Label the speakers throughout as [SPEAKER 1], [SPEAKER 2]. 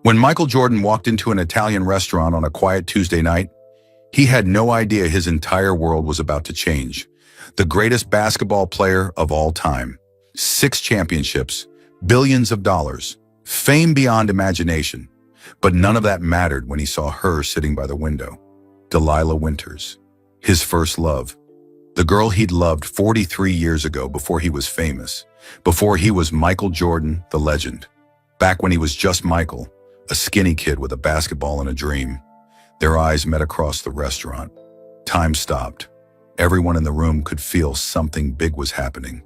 [SPEAKER 1] When Michael Jordan walked into an Italian restaurant on a quiet Tuesday night, he had no idea his entire world was about to change. The greatest basketball player of all time. 6 championships, billions of dollars, fame beyond imagination. But none of that mattered when he saw her sitting by the window. Delilah Winters, his first love. The girl he'd loved 43 years ago before he was famous, before he was Michael Jordan, the legend. Back when he was just Michael, a skinny kid with a basketball and a dream. Their eyes met across the restaurant. Time stopped. Everyone in the room could feel something big was happening.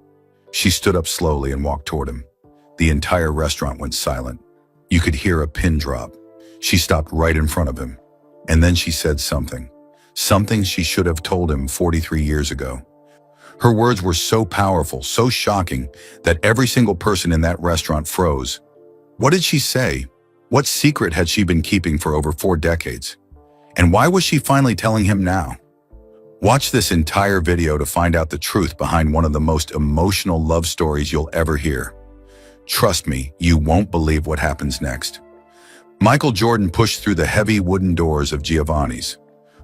[SPEAKER 1] She stood up slowly and walked toward him. The entire restaurant went silent. You could hear a pin drop. She stopped right in front of him. And then she said something. Something she should have told him 43 years ago. Her words were so powerful, so shocking, that every single person in that restaurant froze. What did she say? What secret had she been keeping for over 4 decades? And why was she finally telling him now? Watch this entire video to find out the truth behind one of the most emotional love stories you'll ever hear. Trust me, you won't believe what happens next. Michael Jordan pushed through the heavy wooden doors of Giovanni's.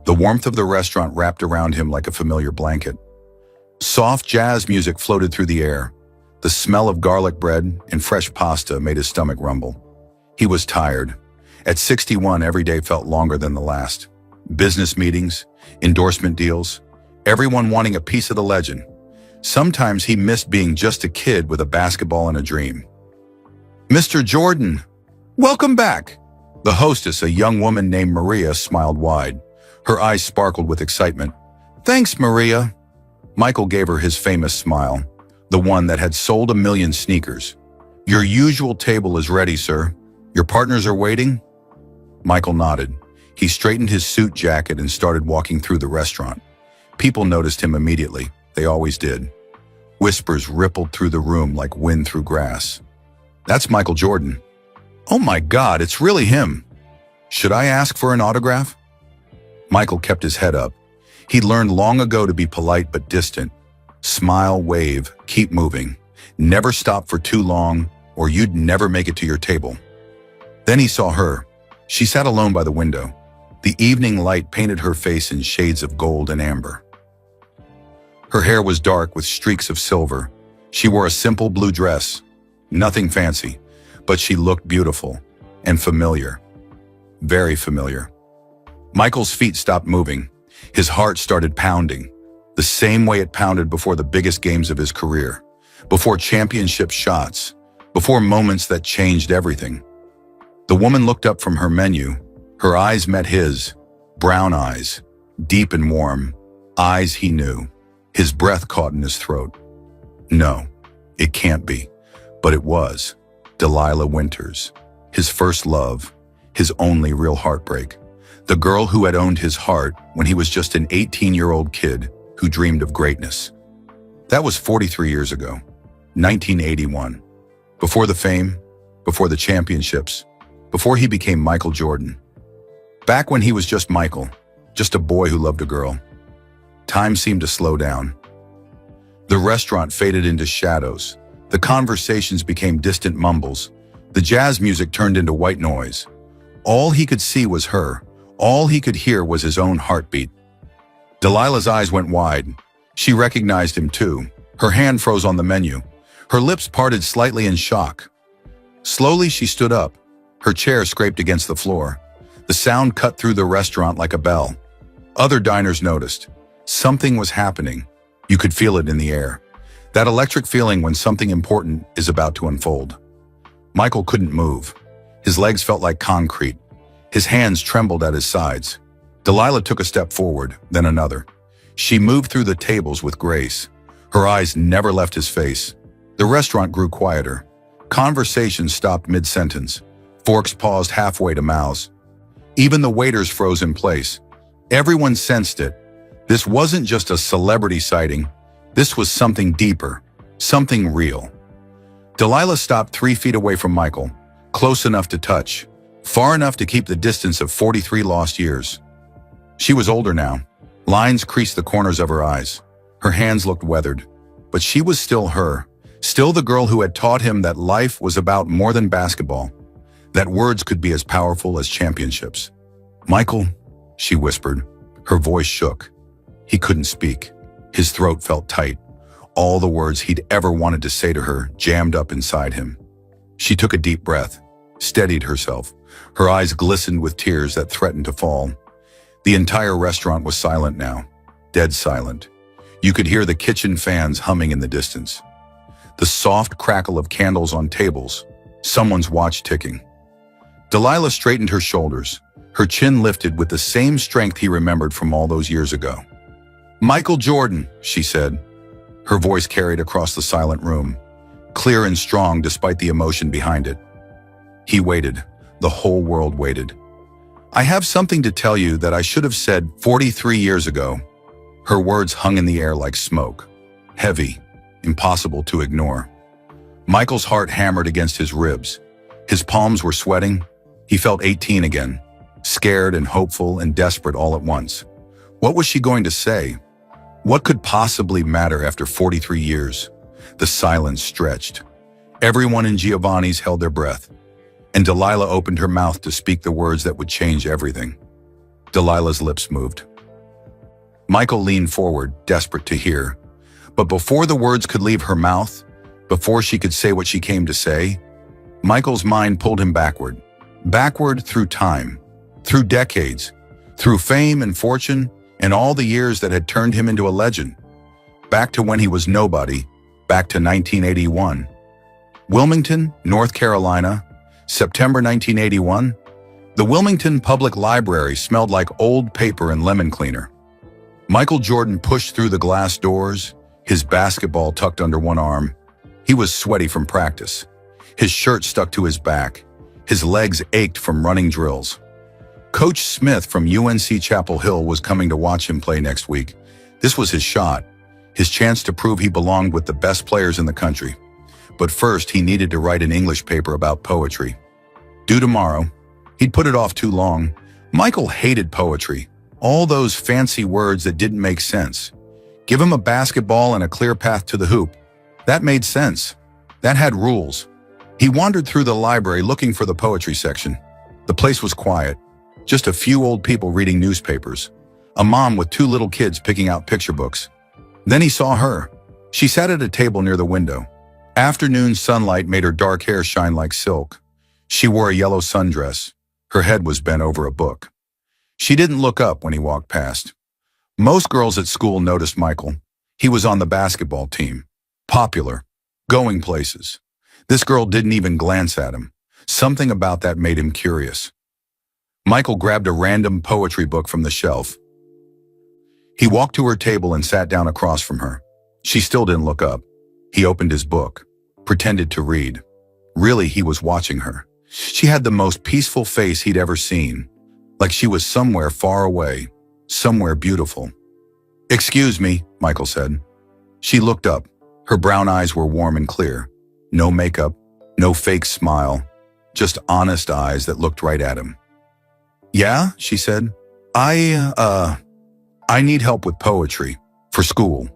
[SPEAKER 1] The warmth of the restaurant wrapped around him like a familiar blanket. Soft jazz music floated through the air. The smell of garlic bread and fresh pasta made his stomach rumble. He was tired. At 61, every day felt longer than the last. Business meetings, endorsement deals, everyone wanting a piece of the legend. Sometimes he missed being just a kid with a basketball and a dream. "Mr. Jordan, welcome back." The hostess, a young woman named Maria, smiled wide. Her eyes sparkled with excitement. "Thanks, Maria." Michael gave her his famous smile, the one that had sold 1,000,000 sneakers. "Your usual table is ready, sir. Your partners are waiting?" Michael nodded. He straightened his suit jacket and started walking through the restaurant. People noticed him immediately. They always did. Whispers rippled through the room like wind through grass. "That's Michael Jordan. Oh my God, it's really him. Should I ask for an autograph?" Michael kept his head up. He'd learned long ago to be polite but distant. Smile, wave, keep moving. Never stop for too long, or you'd never make it to your table. Then he saw her. She sat alone by the window. The evening light painted her face in shades of gold and amber. Her hair was dark with streaks of silver. She wore a simple blue dress. Nothing fancy, but she looked beautiful and familiar. Very familiar. Michael's feet stopped moving. His heart started pounding, the same way it pounded before the biggest games of his career, before championship shots, before moments that changed everything. The woman looked up from her menu. Her eyes met his, brown eyes, deep and warm, eyes he knew. His breath caught in his throat. No, it can't be. But it was. Delilah Winters, his first love, his only real heartbreak. The girl who had owned his heart when he was just an 18-year-old kid who dreamed of greatness. That was 43 years ago, 1981. Before the fame, before the championships, before he became Michael Jordan. Back when he was just Michael, just a boy who loved a girl. Time seemed to slow down. The restaurant faded into shadows. The conversations became distant mumbles. The jazz music turned into white noise. All he could see was her. All he could hear was his own heartbeat. Delilah's eyes went wide. She recognized him too. Her hand froze on the menu. Her lips parted slightly in shock. Slowly she stood up. Her chair scraped against the floor. The sound cut through the restaurant like a bell. Other diners noticed. Something was happening. You could feel it in the air. That electric feeling when something important is about to unfold. Michael couldn't move. His legs felt like concrete. His hands trembled at his sides. Delilah took a step forward, then another. She moved through the tables with grace. Her eyes never left his face. The restaurant grew quieter. Conversation stopped mid-sentence. Forks paused halfway to mouths. Even the waiters froze in place. Everyone sensed it. This wasn't just a celebrity sighting. This was something deeper, something real. Delilah stopped 3 feet away from Michael, close enough to touch, far enough to keep the distance of 43 lost years. She was older now. Lines creased the corners of her eyes. Her hands looked weathered, but she was still her, still the girl who had taught him that life was about more than basketball. that words could be as powerful as championships. "Michael," she whispered. Her voice shook. He couldn't speak. His throat felt tight. All the words he'd ever wanted to say to her jammed up inside him. She took a deep breath, steadied herself. Her eyes glistened with tears that threatened to fall. The entire restaurant was silent now, dead silent. You could hear the kitchen fans humming in the distance. The soft crackle of candles on tables, someone's watch ticking. Delilah straightened her shoulders, her chin lifted with the same strength he remembered from all those years ago. "Michael Jordan," she said. Her voice carried across the silent room, clear and strong despite the emotion behind it. He waited. The whole world waited. "I have something to tell you that I should have said 43 years ago." Her words hung in the air like smoke, heavy, impossible to ignore. Michael's heart hammered against his ribs. His palms were sweating. He felt 18 again, scared and hopeful and desperate all at once. What was she going to say? What could possibly matter after 43 years? The silence stretched. Everyone in Giovanni's held their breath, and Delilah opened her mouth to speak the words that would change everything. Delilah's lips moved. Michael leaned forward, desperate to hear. But before the words could leave her mouth, before she could say what she came to say, Michael's mind pulled him backward. Backward through time, through decades, through fame and fortune, and all the years that had turned him into a legend. Back to when he was nobody, back to 1981. Wilmington, North Carolina, September 1981. The Wilmington Public Library smelled like old paper and lemon cleaner. Michael Jordan pushed through the glass doors, his basketball tucked under one arm. He was sweaty from practice. His shirt stuck to his back. His legs ached from running drills. Coach Smith from UNC Chapel Hill was coming to watch him play next week. This was his shot, his chance to prove he belonged with the best players in the country. But first, he needed to write an English paper about poetry. Due tomorrow. He'd put it off too long. Michael hated poetry, all those fancy words that didn't make sense. Give him a basketball and a clear path to the hoop. That made sense. That had rules. He wandered through the library looking for the poetry section. The place was quiet. Just a few old people reading newspapers. A mom with two little kids picking out picture books. Then he saw her. She sat at a table near the window. Afternoon sunlight made her dark hair shine like silk. She wore a yellow sundress. Her head was bent over a book. She didn't look up when he walked past. Most girls at school noticed Michael. He was on the basketball team. Popular. Going places. This girl didn't even glance at him. Something about that made him curious. Michael grabbed a random poetry book from the shelf. He walked to her table and sat down across from her. She still didn't look up. He opened his book, pretended to read. Really, he was watching her. She had the most peaceful face he'd ever seen, like she was somewhere far away, somewhere beautiful. "Excuse me," Michael said. She looked up. Her brown eyes were warm and clear. No makeup, no fake smile, just honest eyes that looked right at him. "Yeah," she said. I need help with poetry, for school."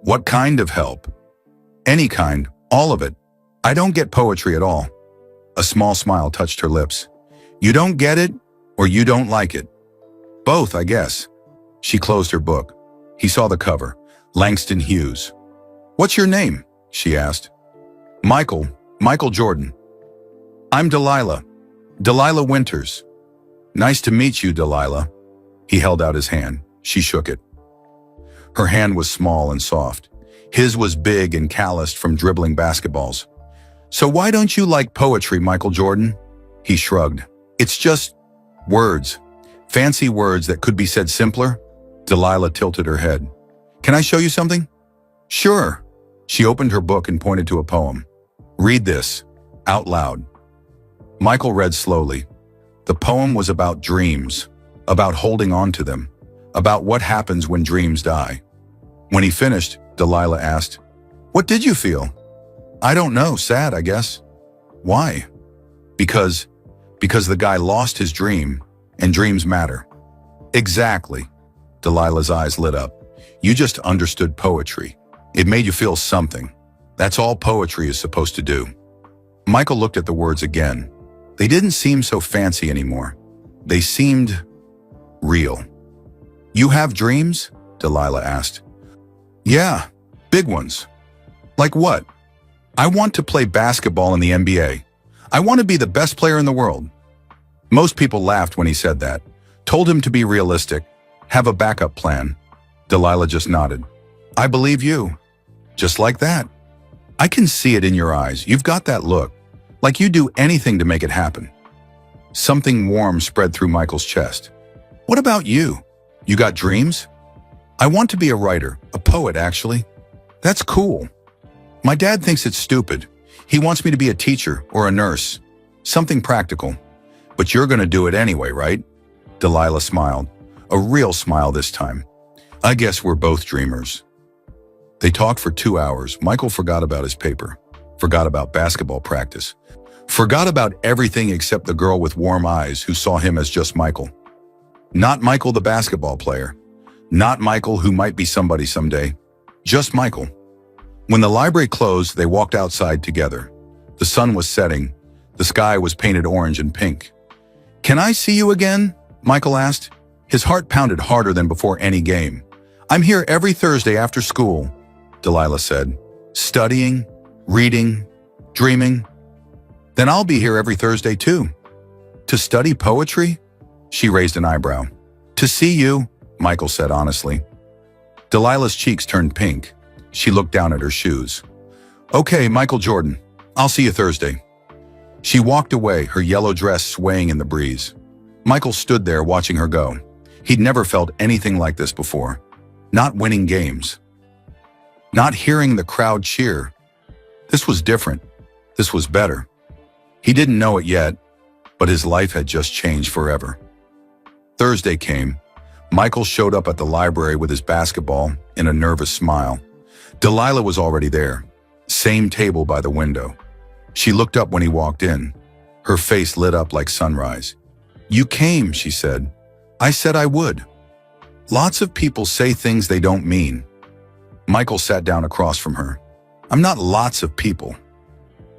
[SPEAKER 1] "What kind of help?" "Any kind, all of it. I don't get poetry at all." A small smile touched her lips. "You don't get it, or you don't like it?" "Both, I guess." She closed her book. He saw the cover, Langston Hughes. "What's your name?" she asked. Michael Jordan." "I'm Delilah. Delilah Winters." "Nice to meet you, Delilah." He held out his hand. She shook it. Her hand was small and soft. His was big and calloused from dribbling basketballs. "So why don't you like poetry, Michael Jordan?" He shrugged. "It's just words. Fancy words that could be said simpler." Delilah tilted her head. "Can I show you something?" "Sure." She opened her book and pointed to a poem. "Read this, out loud." Michael read slowly. The poem was about dreams, about holding on to them, about what happens when dreams die. When he finished, Delilah asked, "What did you feel?" "I don't know, sad, I guess." "Why?" Because the guy lost his dream, and dreams matter." "Exactly." Delilah's eyes lit up. "You just understood poetry. It made you feel something. That's all poetry is supposed to do." Michael looked at the words again. They didn't seem so fancy anymore. They seemed real. "You have dreams?" Delilah asked. "Yeah, big ones." "Like what?" "I want to play basketball in the NBA. I want to be the best player in the world." Most people laughed when he said that, told him to be realistic, have a backup plan. Delilah just nodded. "I believe you." Just like that. "I can see it in your eyes. You've got that look, like you'd do anything to make it happen." Something warm spread through Michael's chest. "What about you? You got dreams?" "I want to be a writer, a poet actually." "That's cool." "My dad thinks it's stupid. He wants me to be a teacher or a nurse. Something practical. But you're going to do it anyway, right?" Delilah smiled. A real smile this time. "I guess we're both dreamers." They talked for 2 hours. Michael forgot about his paper, forgot about basketball practice, forgot about everything except the girl with warm eyes who saw him as just Michael. Not Michael the basketball player. Not Michael who might be somebody someday. Just Michael. When the library closed, they walked outside together. The sun was setting. The sky was painted orange and pink. "Can I see you again?" Michael asked. His heart pounded harder than before any game. "I'm here every Thursday after school," Delilah said. "Studying, reading, dreaming." "Then I'll be here every Thursday too." "To study poetry?" She raised an eyebrow. "To see you," Michael said honestly. Delilah's cheeks turned pink. She looked down at her shoes. "Okay, Michael Jordan. I'll see you Thursday." She walked away, her yellow dress swaying in the breeze. Michael stood there watching her go. He'd never felt anything like this before. Not winning games. Not hearing the crowd cheer. This was different. This was better. He didn't know it yet, but his life had just changed forever. Thursday came. Michael showed up at the library with his basketball and a nervous smile. Delilah was already there. Same table by the window. She looked up when he walked in. Her face lit up like sunrise. "You came," she said. "I said I would." Lots of people say things they don't mean. Michael sat down across from her. "I'm not lots of people."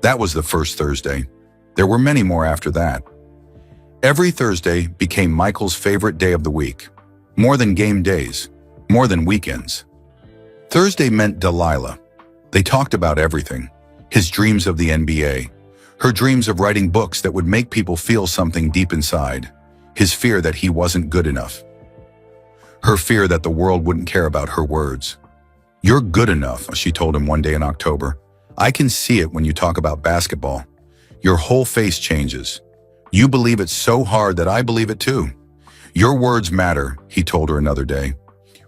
[SPEAKER 1] That was the first Thursday. There were many more after that. Every Thursday became Michael's favorite day of the week. More than game days. More than weekends. Thursday meant Delilah. They talked about everything. His dreams of the NBA. Her dreams of writing books that would make people feel something deep inside. His fear that he wasn't good enough. Her fear that the world wouldn't care about her words. "You're good enough," she told him one day in October. "I can see it when you talk about basketball. Your whole face changes. You believe it so hard that I believe it too. Your words matter," he told her another day.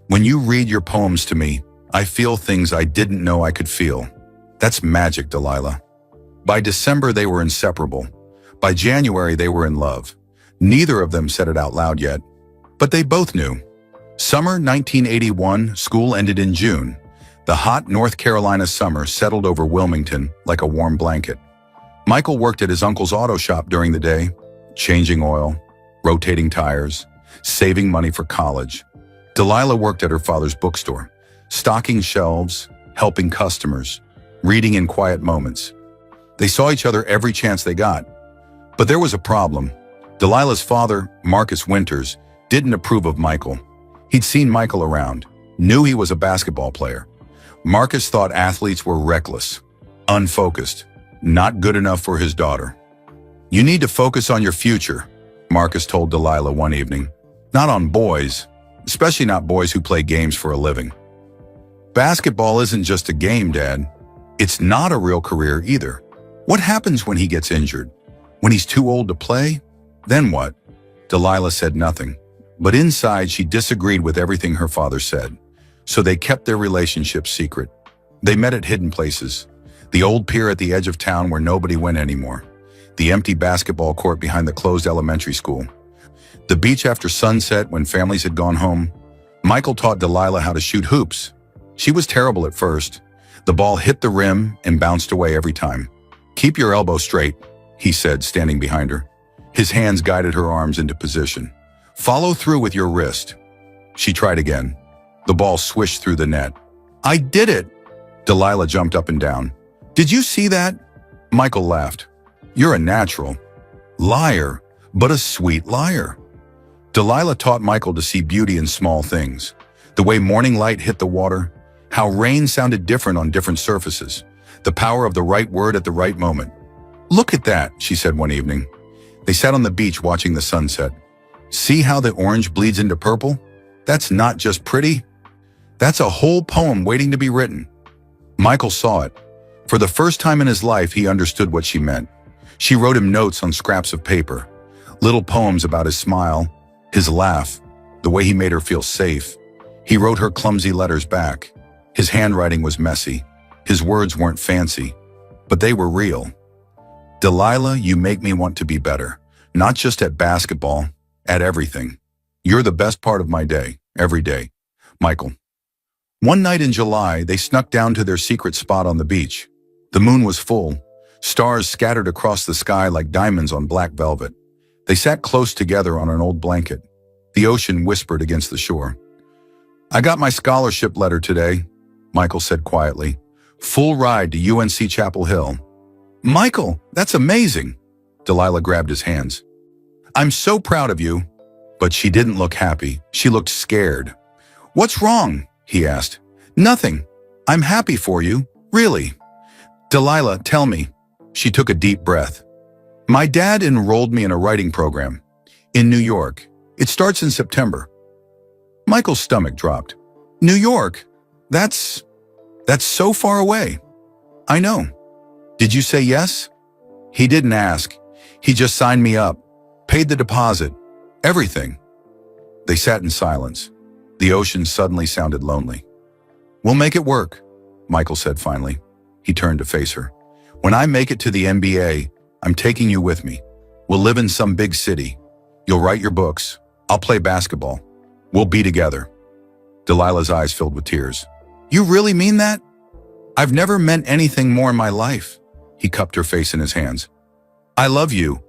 [SPEAKER 1] "When you read your poems to me, I feel things I didn't know I could feel." That's magic, Delilah. By December, they were inseparable. By January, they were in love. Neither of them said it out loud yet, but they both knew. Summer 1981, school ended in June. The hot North Carolina summer settled over Wilmington like a warm blanket. Michael worked at his uncle's auto shop during the day, changing oil, rotating tires, saving money for college. Delilah worked at her father's bookstore, stocking shelves, helping customers, reading in quiet moments. They saw each other every chance they got. But there was a problem. Delilah's father, Marcus Winters, didn't approve of Michael. He'd seen Michael around, knew he was a basketball player. Marcus thought athletes were reckless, unfocused, not good enough for his daughter. "You need to focus on your future," Marcus told Delilah one evening. "Not on boys, especially not boys who play games for a living." "Basketball isn't just a game, Dad. It's not a real career either. What happens when he gets injured? When he's too old to play? Then what?" Delilah said nothing, but inside she disagreed with everything her father said. So they kept their relationship secret. They met at hidden places. The old pier at the edge of town where nobody went anymore. The empty basketball court behind the closed elementary school. The beach after sunset when families had gone home. Michael taught Delilah how to shoot hoops. She was terrible at first. The ball hit the rim and bounced away every time. "Keep your elbow straight," he said, standing behind her. His hands guided her arms into position. "Follow through with your wrist." She tried again. The ball swished through the net. "I did it!" Delilah jumped up and down. "Did you see that?" Michael laughed. "You're a natural." Liar, but a sweet liar. Delilah taught Michael to see beauty in small things. The way morning light hit the water, how rain sounded different on different surfaces, the power of the right word at the right moment. "Look at that," she said one evening. They sat on the beach watching the sunset. "See how the orange bleeds into purple? That's not just pretty. That's a whole poem waiting to be written." Michael saw it. For the first time in his life, he understood what she meant. She wrote him notes on scraps of paper, little poems about his smile, his laugh, the way he made her feel safe. He wrote her clumsy letters back. His handwriting was messy. His words weren't fancy, but they were real. "Delilah, you make me want to be better, not just at basketball, at everything. You're the best part of my day, every day." Michael. One night in July, they snuck down to their secret spot on the beach. The moon was full, stars scattered across the sky like diamonds on black velvet. They sat close together on an old blanket. The ocean whispered against the shore. "I got my scholarship letter today," Michael said quietly. "Full ride to UNC Chapel Hill." "Michael, that's amazing." Delilah grabbed his hands. "I'm so proud of you." But she didn't look happy. She looked scared. "What's wrong?" he asked. "Nothing. I'm happy for you, really." "Delilah, tell me." She took a deep breath. "My dad enrolled me in a writing program in New York. It starts in September." Michael's stomach dropped. "New York? That's so far away." "I know. Did you say yes?" "He didn't ask. He just signed me up, paid the deposit, everything." They sat in silence. The ocean suddenly sounded lonely. "We'll make it work," Michael said finally. He turned to face her. "When I make it to the NBA, I'm taking you with me. We'll live in some big city. You'll write your books. I'll play basketball. We'll be together." Delilah's eyes filled with tears. "You really mean that?" "I've never meant anything more in my life." He cupped her face in his hands. "I love you,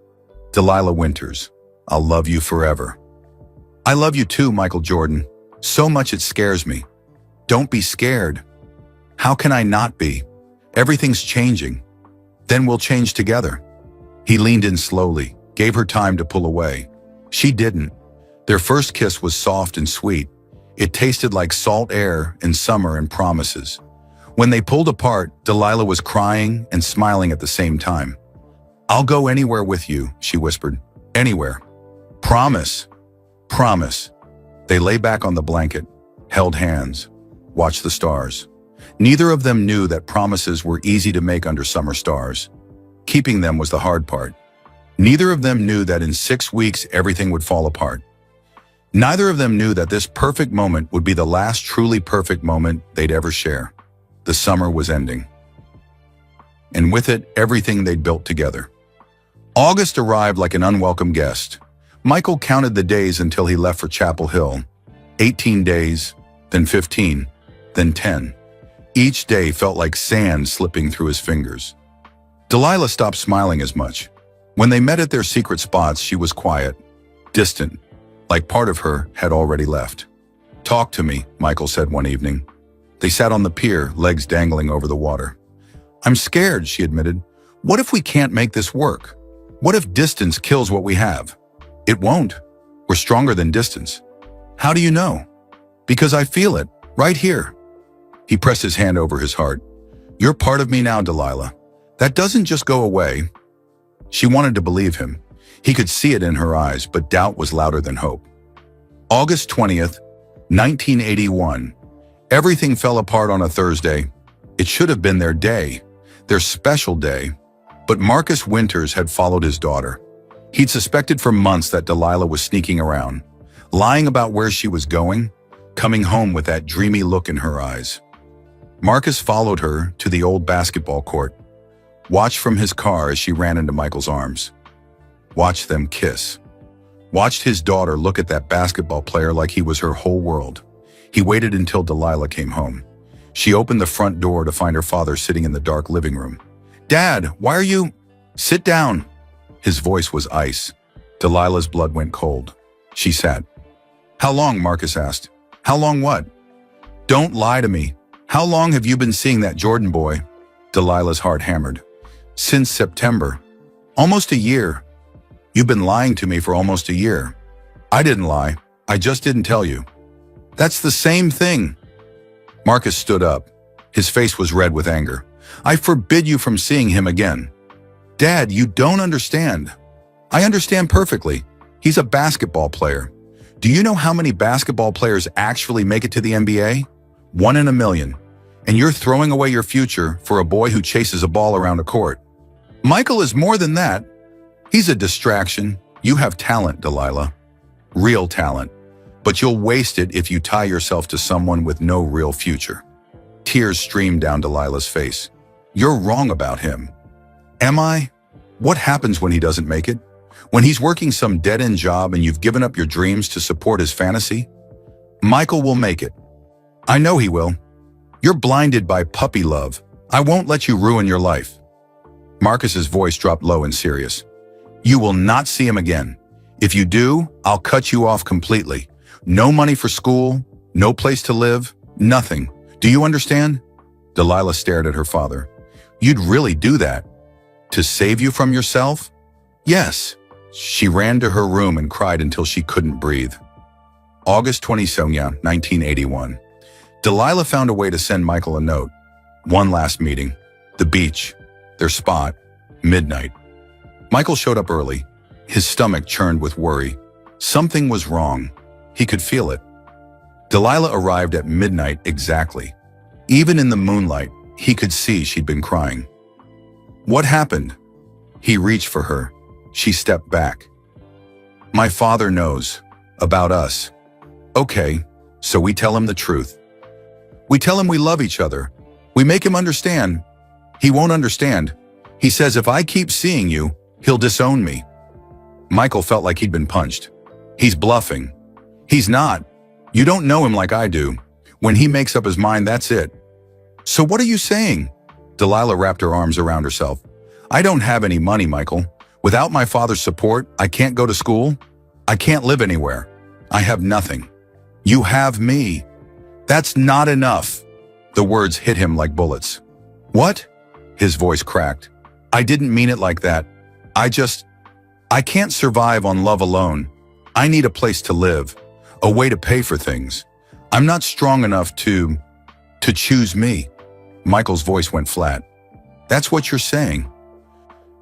[SPEAKER 1] Delilah Winters. I'll love you forever." "I love you too, Michael Jordan. So much it scares me." "Don't be scared." "How can I not be? Everything's changing. Then we'll change together." He leaned in slowly, gave her time to pull away. She didn't. Their first kiss was soft and sweet. It tasted like salt air in summer and promises. When they pulled apart, Delilah was crying and smiling at the same time. "I'll go anywhere with you," she whispered. "Anywhere. Promise. Promise." They lay back on the blanket, held hands, watched the stars. Neither of them knew that promises were easy to make under summer stars. Keeping them was the hard part. Neither of them knew that in 6 weeks everything would fall apart. Neither of them knew that this perfect moment would be the last truly perfect moment they'd ever share. The summer was ending. And with it, everything they'd built together. August arrived like an unwelcome guest. Michael counted the days until he left for Chapel Hill. 18 days, then 15, then 10. Each day felt like sand slipping through his fingers. Delilah stopped smiling as much. When they met at their secret spots, she was quiet, distant, like part of her had already left. "Talk to me," Michael said one evening. They sat on the pier, legs dangling over the water. "I'm scared," she admitted. "What if we can't make this work? What if distance kills what we have?" "It won't. We're stronger than distance." "How do you know?" "Because I feel it, right here." He pressed his hand over his heart. "You're part of me now, Delilah. That doesn't just go away." She wanted to believe him. He could see it in her eyes, but doubt was louder than hope. August 20th, 1981. Everything fell apart on a Thursday. It should have been their day, their special day. But Marcus Winters had followed his daughter. He'd suspected for months that Delilah was sneaking around, lying about where she was going, coming home with that dreamy look in her eyes. Marcus followed her to the old basketball court, watched from his car as she ran into Michael's arms. Watched them kiss. Watched his daughter look at that basketball player like he was her whole world. He waited until Delilah came home. She opened the front door to find her father sitting in the dark living room. "Dad, why are you—" "Sit down." His voice was ice. Delilah's blood went cold. She sat. "How long?" Marcus asked. "How long what?" "Don't lie to me. How long have you been seeing that Jordan boy?" Delilah's heart hammered. "Since September. Almost a year." You've been lying to me for almost a year. I didn't lie. I just didn't tell you. That's the same thing. Marcus stood up. His face was red with anger. I forbid you from seeing him again. Dad, you don't understand. I understand perfectly. He's a basketball player. Do you know how many basketball players actually make it to the NBA? 1 in a million. And you're throwing away your future for a boy who chases a ball around a court. Michael is more than that. He's a distraction. You have talent, Delilah. Real talent. But you'll waste it if you tie yourself to someone with no real future. Tears streamed down Delilah's face. You're wrong about him. Am I? What happens when he doesn't make it? When he's working some dead-end job and you've given up your dreams to support his fantasy? Michael will make it. I know he will. You're blinded by puppy love. I won't let you ruin your life. Marcus's voice dropped low and serious. You will not see him again. If you do, I'll cut you off completely. No money for school, no place to live, nothing. Do you understand? Delilah stared at her father. You'd really do that? To save you from yourself? Yes. She ran to her room and cried until she couldn't breathe. August 22, 1981. Delilah found a way to send Michael a note. One last meeting. The beach. Their spot. Midnight. Michael showed up early. His stomach churned with worry. Something was wrong. He could feel it. Delilah arrived at midnight exactly. Even in the moonlight, he could see she'd been crying. What happened? He reached for her. She stepped back. My father knows. About us. Okay, so we tell him the truth. We tell him we love each other. We make him understand. He won't understand. He says if I keep seeing you, he'll disown me. Michael felt like he'd been punched. He's bluffing. He's not. You don't know him like I do. When he makes up his mind, that's it. So what are you saying? Delilah wrapped her arms around herself. I don't have any money, Michael. Without my father's support, I can't go to school. I can't live anywhere. I have nothing. You have me. That's not enough. The words hit him like bullets. What? His voice cracked. I didn't mean it like that. I can't survive on love alone. I need a place to live, a way to pay for things. I'm not strong enough to choose me. Michael's voice went flat. That's what you're saying.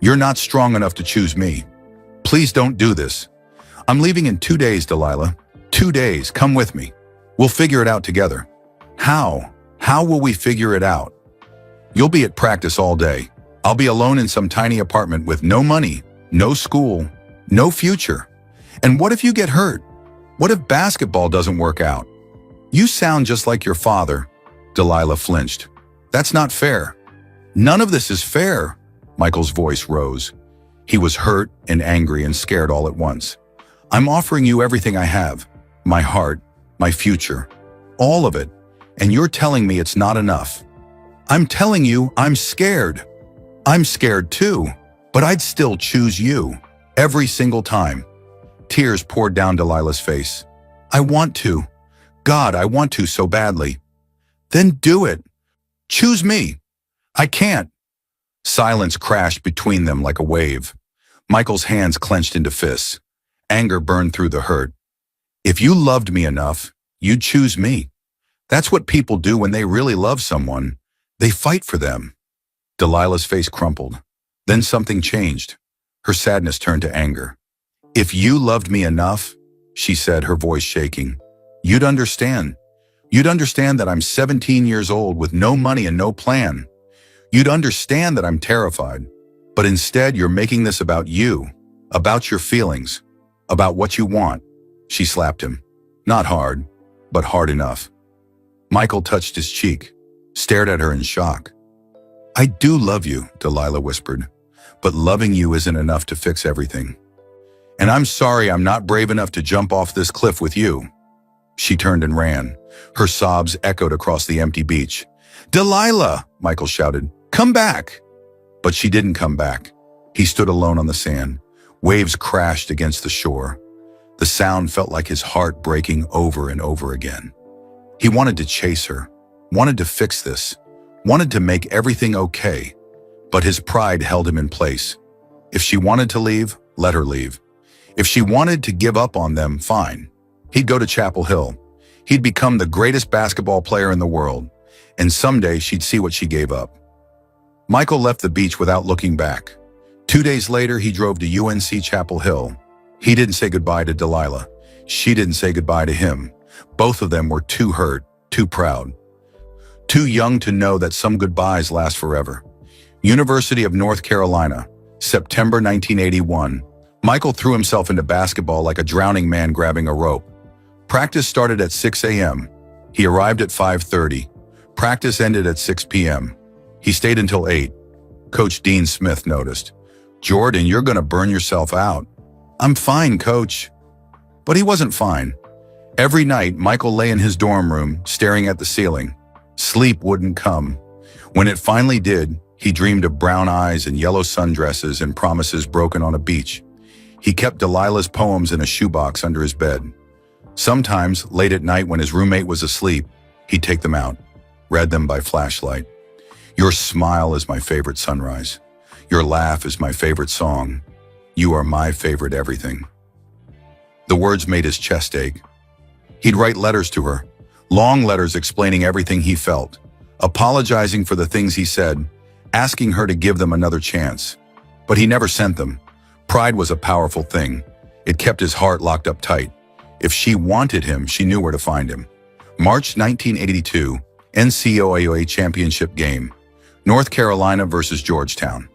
[SPEAKER 1] You're not strong enough to choose me. Please don't do this. I'm leaving in 2 days, Delilah. 2 days, come with me. We'll figure it out together. How? How will we figure it out? You'll be at practice all day. I'll be alone in some tiny apartment with no money, no school, no future. And what if you get hurt? What if basketball doesn't work out? You sound just like your father. Delilah flinched. That's not fair. None of this is fair. Michael's voice rose. He was hurt and angry and scared all at once. I'm offering you everything I have. My heart, my future, all of it. And you're telling me it's not enough. I'm telling you I'm scared. I'm scared too, but I'd still choose you. Every single time. Tears poured down Delilah's face. I want to. God, I want to so badly. Then do it. Choose me. I can't. Silence crashed between them like a wave. Michael's hands clenched into fists. Anger burned through the hurt. If you loved me enough, you'd choose me. That's what people do when they really love someone. They fight for them. Delilah's face crumpled. Then something changed. Her sadness turned to anger. If you loved me enough, she said, her voice shaking, you'd understand. You'd understand that I'm 17 years old with no money and no plan. You'd understand that I'm terrified. But instead, you're making this about you, about your feelings, about what you want. She slapped him. Not hard, but hard enough. Michael touched his cheek, stared at her in shock. I do love you, Delilah whispered, but loving you isn't enough to fix everything. And I'm sorry I'm not brave enough to jump off this cliff with you. She turned and ran. Her sobs echoed across the empty beach. Delilah, Michael shouted, come back. But she didn't come back. He stood alone on the sand. Waves crashed against the shore. The sound felt like his heart breaking over and over again. He wanted to chase her, wanted to fix this, wanted to make everything okay, but his pride held him in place. If she wanted to leave, let her leave. If she wanted to give up on them, fine. He'd go to Chapel Hill. He'd become the greatest basketball player in the world, and someday she'd see what she gave up. Michael left the beach without looking back. 2 days later, he drove to UNC Chapel Hill. He didn't say goodbye to Delilah. She didn't say goodbye to him. Both of them were too hurt, too proud, too young to know that some goodbyes last forever. University of North Carolina, September 1981. Michael threw himself into basketball like a drowning man grabbing a rope. Practice started at 6 a.m. He arrived at 5:30. Practice ended at 6 p.m. He stayed until 8. Coach Dean Smith noticed. "Jordan, you're going to burn yourself out." "I'm fine, coach." But he wasn't fine. Every night, Michael lay in his dorm room, staring at the ceiling. Sleep wouldn't come. When it finally did, he dreamed of brown eyes and yellow sundresses and promises broken on a beach. He kept Delilah's poems in a shoebox under his bed. Sometimes, late at night when his roommate was asleep, he'd take them out, read them by flashlight. "Your smile is my favorite sunrise. Your laugh is my favorite song. You are my favorite everything." The words made his chest ache. He'd write letters to her, long letters explaining everything he felt, apologizing for the things he said, asking her to give them another chance. But he never sent them. Pride was a powerful thing. It kept his heart locked up tight. If she wanted him, she knew where to find him. March 1982, NCAA championship game. North Carolina versus Georgetown.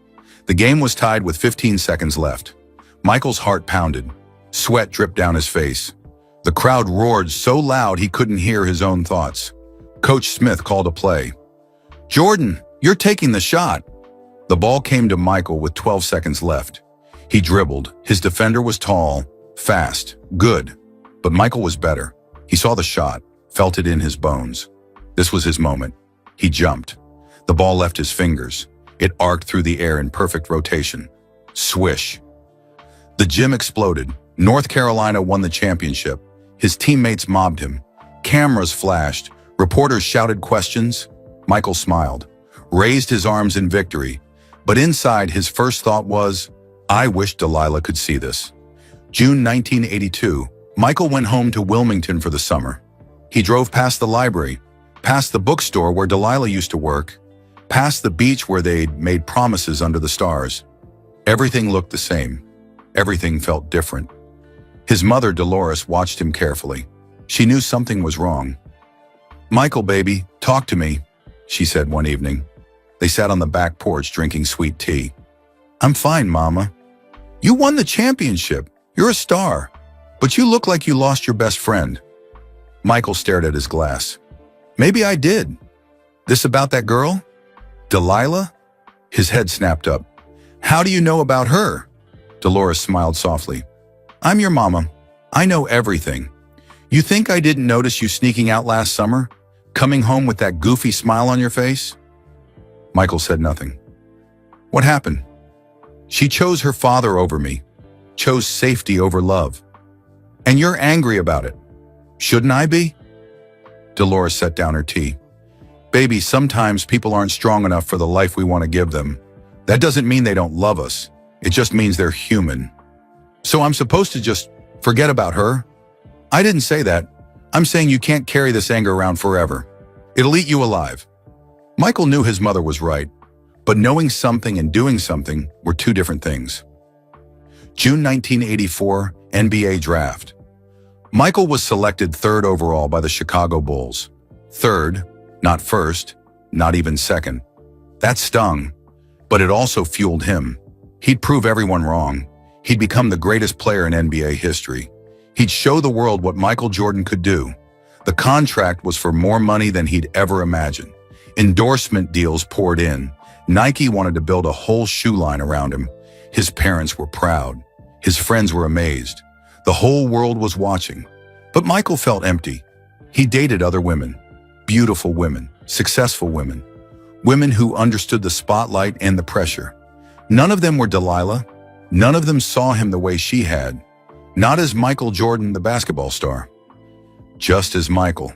[SPEAKER 1] The game was tied with 15 seconds left. Michael's heart pounded. Sweat dripped down his face. The crowd roared so loud he couldn't hear his own thoughts. Coach Smith called a play. "Jordan, you're taking the shot." The ball came to Michael with 12 seconds left. He dribbled. His defender was tall, fast, good. But Michael was better. He saw the shot, felt it in his bones. This was his moment. He jumped. The ball left his fingers. It arced through the air in perfect rotation. Swish. The gym exploded. North Carolina won the championship. His teammates mobbed him. Cameras flashed. Reporters shouted questions. Michael smiled, raised his arms in victory. But inside, his first thought was, "I wish Delilah could see this." June 1982, Michael went home to Wilmington for the summer. He drove past the library, past the bookstore where Delilah used to work, past the beach where they'd made promises under the stars. Everything looked the same. Everything felt different. His mother, Dolores, watched him carefully. She knew something was wrong. "Michael, baby, talk to me," she said one evening. They sat on the back porch drinking sweet tea. "I'm fine, Mama." "You won the championship. You're a star. But you look like you lost your best friend." Michael stared at his glass. "Maybe I did. This about that girl? Delilah?" His head snapped up. "How do you know about her?" Dolores smiled softly. "I'm your mama. I know everything. You think I didn't notice you sneaking out last summer? Coming home with that goofy smile on your face?" Michael said nothing. "What happened?" "She chose her father over me. Chose safety over love. And you're angry about it. Shouldn't I be?" Dolores set down her tea. "Baby, sometimes people aren't strong enough for the life we want to give them. That doesn't mean they don't love us. It just means they're human. So I'm supposed to just forget about her?" "I didn't say that. I'm saying you can't carry this anger around forever. It'll eat you alive." Michael knew his mother was right, but knowing something and doing something were two different things. June 1984, NBA Draft. Michael was selected 3rd overall by the Chicago Bulls. 3rd, not 1st, not even 2nd. That stung, but it also fueled him. He'd prove everyone wrong. He'd become the greatest player in NBA history. He'd show the world what Michael Jordan could do. The contract was for more money than he'd ever imagined. Endorsement deals poured in. Nike wanted to build a whole shoe line around him. His parents were proud. His friends were amazed. The whole world was watching. But Michael felt empty. He dated other women. Beautiful women. Successful women. Women who understood the spotlight and the pressure. None of them were Delilah. None of them saw him the way she had. Not as Michael Jordan, the basketball star. Just as Michael,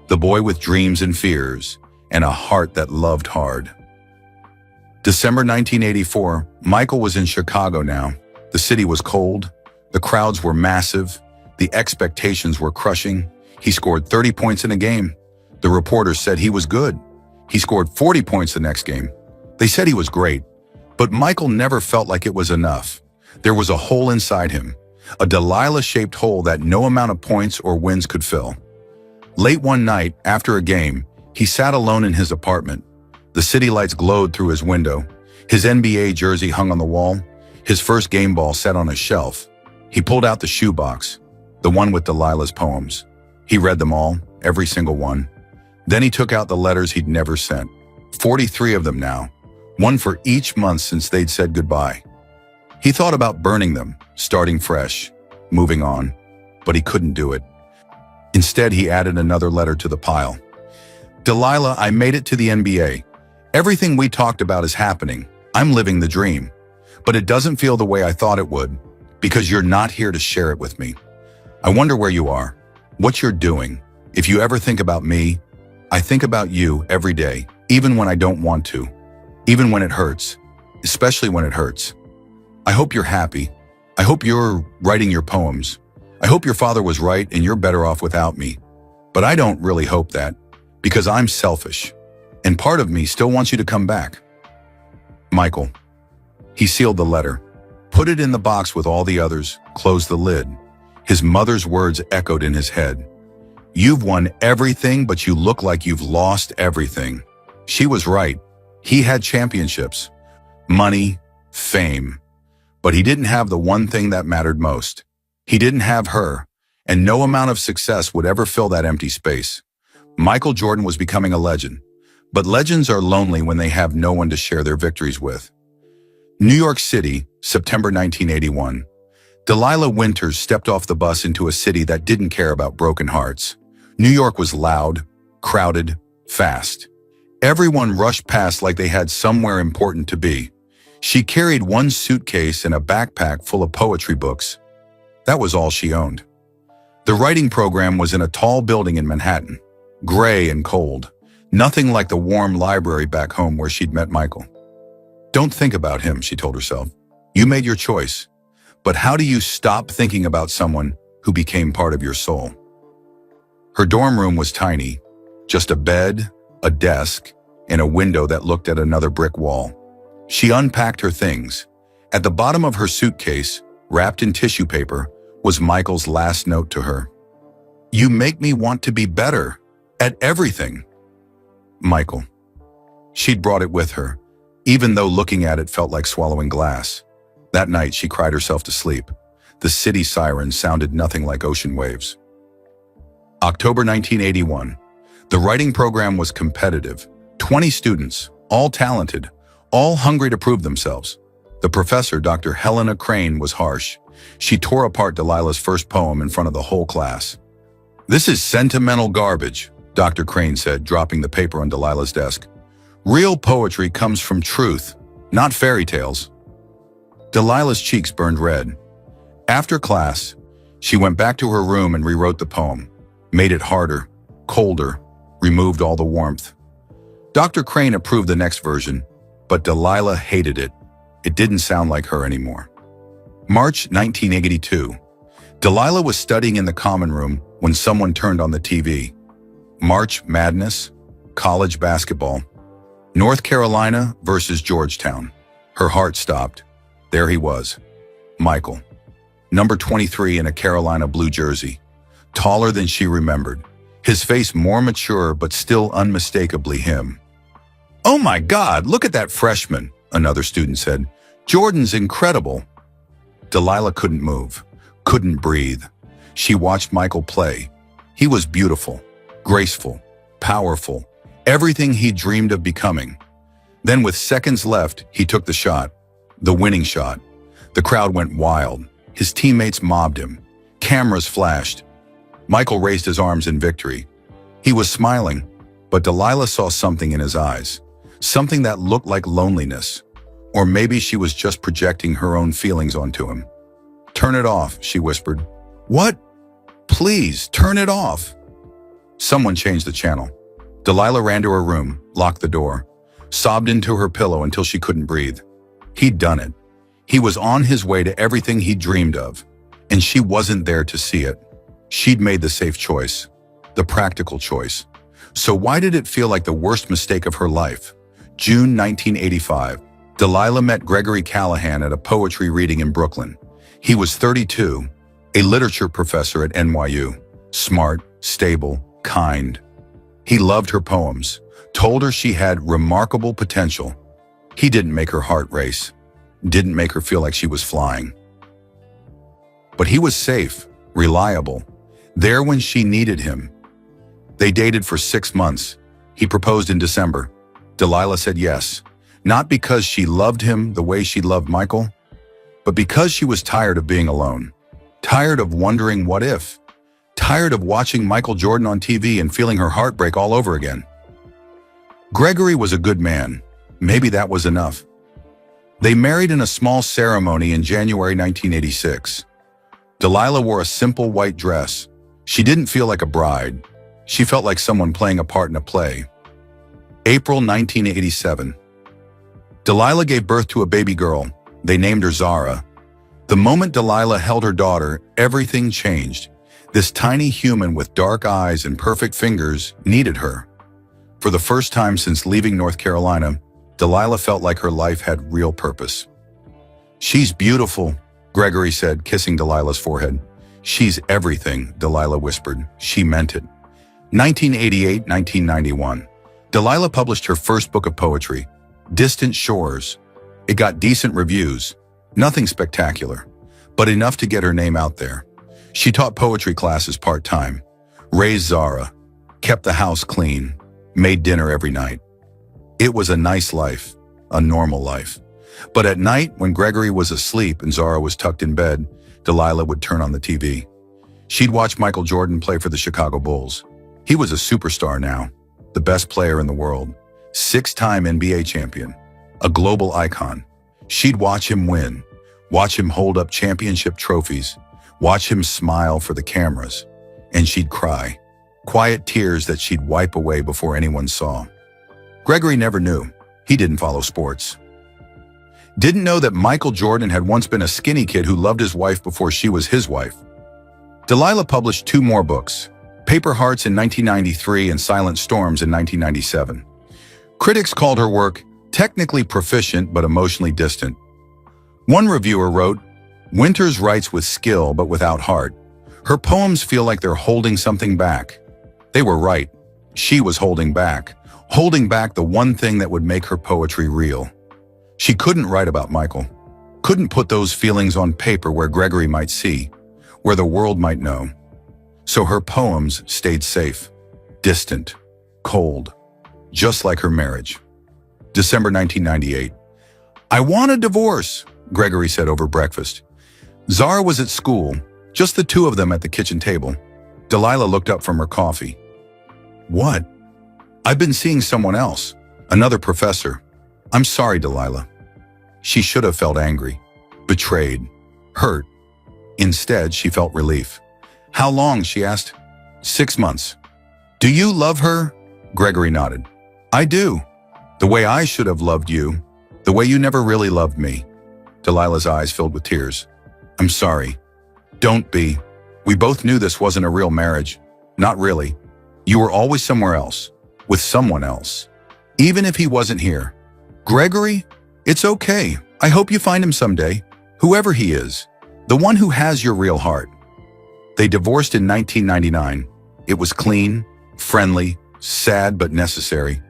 [SPEAKER 1] the boy with dreams and fears, and a heart that loved hard. December 1984, Michael was in Chicago now. The city was cold. The crowds were massive. The expectations were crushing. He scored 30 points in a game. The reporters said he was good. He scored 40 points the next game. They said he was great. But Michael never felt like it was enough. There was a hole inside him, a Delilah-shaped hole that no amount of points or wins could fill. Late one night, after a game, he sat alone in his apartment. The city lights glowed through his window. His NBA jersey hung on the wall. His first game ball sat on a shelf. He pulled out the shoebox, the one with Delilah's poems. He read them all, every single one. Then he took out the letters he'd never sent. 43 of them now, one for each month since they'd said goodbye. He thought about burning them, starting fresh, moving on, but he couldn't do it. Instead, he added another letter to the pile. Delilah, I made it to the NBA. Everything we talked about is happening. I'm living the dream. But it doesn't feel the way I thought it would, because you're not here to share it with me. I wonder where you are, what you're doing. If you ever think about me, I think about you every day, even when I don't want to, even when it hurts, especially when it hurts. I hope you're happy. I hope you're writing your poems. I hope your father was right and you're better off without me. But I don't really hope that, because I'm selfish, and part of me still wants you to come back. Michael. He sealed the letter, put it in the box with all the others, closed the lid. His mother's words echoed in his head. You've won everything, but you look like you've lost everything. She was right. He had championships, money, fame. But he didn't have the one thing that mattered most. He didn't have her, and no amount of success would ever fill that empty space. Michael Jordan was becoming a legend, but legends are lonely when they have no one to share their victories with. New York City, September 1981. Delilah Winters stepped off the bus into a city that didn't care about broken hearts. New York was loud, crowded, fast. Everyone rushed past like they had somewhere important to be. She carried one suitcase and a backpack full of poetry books. That was all she owned. The writing program was in a tall building in Manhattan, gray and cold, nothing like the warm library back home where she'd met Michael. Don't think about him, she told herself. You made your choice. But how do you stop thinking about someone who became part of your soul? Her dorm room was tiny, just a bed, a desk, and a window that looked at another brick wall. She unpacked her things. At the bottom of her suitcase, wrapped in tissue paper, was Michael's last note to her. You make me want to be better at everything. Michael. She'd brought it with her, even though looking at it felt like swallowing glass. That night, she cried herself to sleep. The city sirens sounded nothing like ocean waves. October 1981. The writing program was competitive. 20 students, all talented, all hungry to prove themselves. The professor, Dr. Helena Crane, was harsh. She tore apart Delilah's first poem in front of the whole class. This is sentimental garbage, Dr. Crane said, dropping the paper on Delilah's desk. Real poetry comes from truth, not fairy tales. Delilah's cheeks burned red. After class, she went back to her room and rewrote the poem, made it harder, colder, removed all the warmth. Dr. Crane approved the next version, but Delilah hated it. It didn't sound like her anymore. March 1982. Delilah was studying in the common room when someone turned on the TV. March Madness, college basketball. North Carolina versus Georgetown. Her heart stopped. There he was, Michael, number 23 in a Carolina blue jersey, taller than she remembered, his face more mature but still unmistakably him. Oh my God, look at that freshman, another student said. Jordan's incredible. Delilah couldn't move, couldn't breathe. She watched Michael play. He was beautiful, graceful, powerful, everything he dreamed of becoming. Then with seconds left, he took the shot, the winning shot. The crowd went wild. His teammates mobbed him. Cameras flashed. Michael raised his arms in victory. He was smiling, but Delilah saw something in his eyes, something that looked like loneliness. Or maybe she was just projecting her own feelings onto him. Turn it off, she whispered. What? Please, turn it off. Someone changed the channel. Delilah ran to her room, locked the door, sobbed into her pillow until she couldn't breathe. He'd done it. He was on his way to everything he dreamed of, and she wasn't there to see it. She'd made the safe choice, the practical choice. So why did it feel like the worst mistake of her life? June 1985. Delilah met Gregory Callahan at a poetry reading in Brooklyn. He was 32, a literature professor at NYU. Smart, stable, kind. He loved her poems, told her she had remarkable potential. He didn't make her heart race, didn't make her feel like she was flying. But he was safe, reliable, there when she needed him. They dated for 6 months. He proposed in December. Delilah said yes, not because she loved him the way she loved Michael, but because she was tired of being alone, tired of wondering what if, tired of watching Michael Jordan on TV and feeling her heart break all over again. Gregory was a good man. Maybe that was enough. They married in a small ceremony in January 1986. Delilah wore a simple white dress. She didn't feel like a bride. She felt like someone playing a part in a play. April 1987. Delilah gave birth to a baby girl. They named her Zara. The moment Delilah held her daughter, everything changed. This tiny human with dark eyes and perfect fingers needed her. For the first time since leaving North Carolina, Delilah felt like her life had real purpose. "She's beautiful," Gregory said, kissing Delilah's forehead. "She's everything," Delilah whispered. She meant it. 1988-1991. Delilah published her first book of poetry, Distant Shores. It got decent reviews, nothing spectacular, but enough to get her name out there. She taught poetry classes part-time, raised Zara, kept the house clean, made dinner every night. It was a nice life, a normal life. But at night, when Gregory was asleep and Zara was tucked in bed, Delilah would turn on the TV. She'd watch Michael Jordan play for the Chicago Bulls. He was a superstar now, the best player in the world, 6-time NBA champion, a global icon. She'd watch him win, watch him hold up championship trophies, watch him smile for the cameras, and she'd cry, quiet tears that she'd wipe away before anyone saw. Gregory never knew. He didn't follow sports. Didn't know that Michael Jordan had once been a skinny kid who loved his wife before she was his wife. Delilah published 2 more books, Paper Hearts in 1993 and Silent Storms in 1997. Critics called her work technically proficient but emotionally distant. One reviewer wrote, "Winters writes with skill but without heart. Her poems feel like they're holding something back." They were right. She was holding back the one thing that would make her poetry real. She couldn't write about Michael, couldn't put those feelings on paper where Gregory might see, where the world might know. So her poems stayed safe, distant, cold, just like her marriage. December 1998. "I want a divorce," Gregory said over breakfast. Zara was at school, just the 2 of them at the kitchen table. Delilah looked up from her coffee. "What?" "I've been seeing someone else, another professor." "I'm sorry, Delilah." She should have felt angry, betrayed, hurt. Instead, she felt relief. "How long?" she asked. 6 months. "Do you love her?" Gregory nodded. "I do. The way I should have loved you, the way you never really loved me." Delilah's eyes filled with tears. "I'm sorry." "Don't be. We both knew this wasn't a real marriage. Not really. You were always somewhere else, with someone else. Even if he wasn't here. Gregory, it's okay. I hope you find him someday, whoever he is, the one who has your real heart." They divorced in 1999. It was clean, friendly, sad but necessary.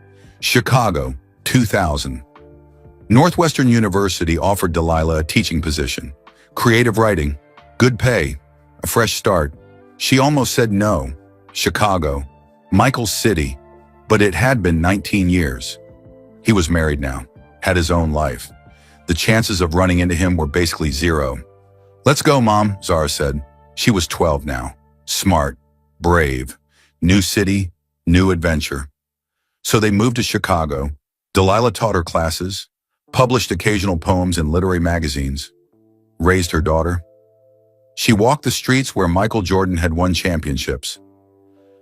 [SPEAKER 1] Chicago, 2000. Northwestern University offered Delilah a teaching position. Creative writing, good pay, a fresh start. She almost said no. Chicago, Michael's city, but it had been 19 years. He was married now, had his own life. The chances of running into him were basically zero. "Let's go, Mom," Zara said. She was 12 now, smart, brave, new city, new adventure. So they moved to Chicago. Delilah taught her classes, published occasional poems in literary magazines, raised her daughter. She walked the streets where Michael Jordan had won championships.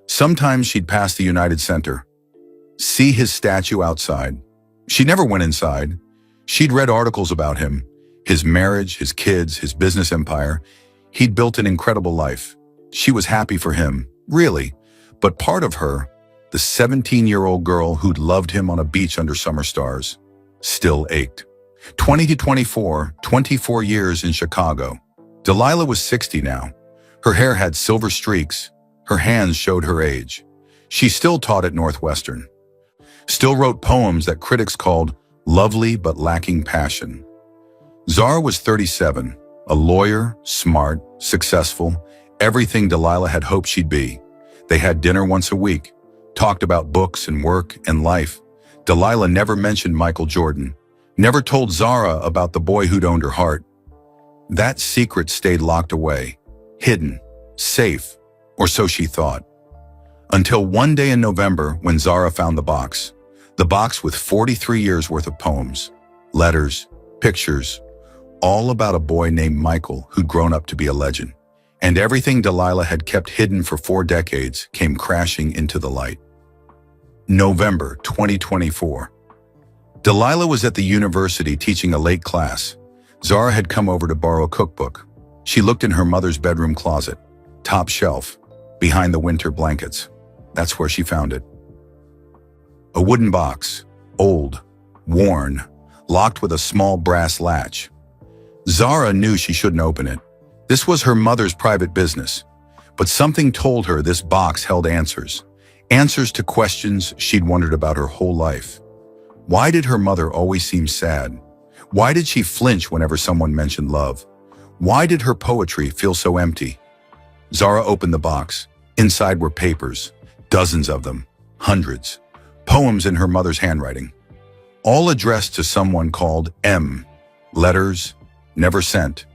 [SPEAKER 1] Sometimes she'd pass the United Center, see his statue outside. She never went inside. She'd read articles about him, His marriage, his kids, his business empire. He'd built an incredible life. She was happy for him, really. But part of her, the 17-year-old girl who'd loved him on a beach under summer stars, still ached. 20 to 24, 24 years in Chicago. Delilah was 60 now. Her hair had silver streaks. Her hands showed her age. She still taught at Northwestern. Still wrote poems that critics called lovely but lacking passion. Zara was 37, a lawyer, smart, successful, everything Delilah had hoped she'd be. They had dinner once a week, talked about books and work and life. Delilah never mentioned Michael Jordan, never told Zara about the boy who'd owned her heart. That secret stayed locked away, hidden, safe, or so she thought. Until one day in November when Zara found the box with 43 years worth of poems, letters, pictures, all about a boy named Michael who'd grown up to be a legend. And everything Delilah had kept hidden for 4 decades came crashing into the light. November 2024. Delilah was at the university teaching a late class. Zara had come over to borrow a cookbook. She looked in her mother's bedroom closet, top shelf, behind the winter blankets. That's where she found it. A wooden box, old, worn, locked with a small brass latch. Zara knew she shouldn't open it. This was her mother's private business. But something told her this box held answers. Answers to questions she'd wondered about her whole life. Why did her mother always seem sad? Why did she flinch whenever someone mentioned love? Why did her poetry feel so empty? Zara opened the box. Inside were papers, dozens of them, hundreds. Poems in her mother's handwriting. All addressed to someone called M. Letters, never sent.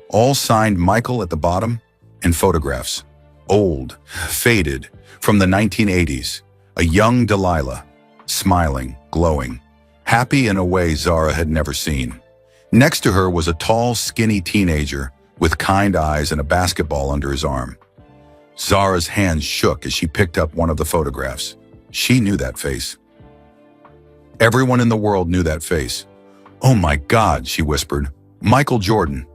[SPEAKER 1] All signed Michael at the bottom, and photographs. Old, faded, from the 1980s. A young Delilah, smiling, glowing, happy in a way Zara had never seen. Next to her was a tall, skinny teenager with kind eyes and a basketball under his arm. Zara's hands shook as she picked up one of the photographs. She knew that face. Everyone in the world knew that face. "Oh my God," she whispered. "Michael Jordan."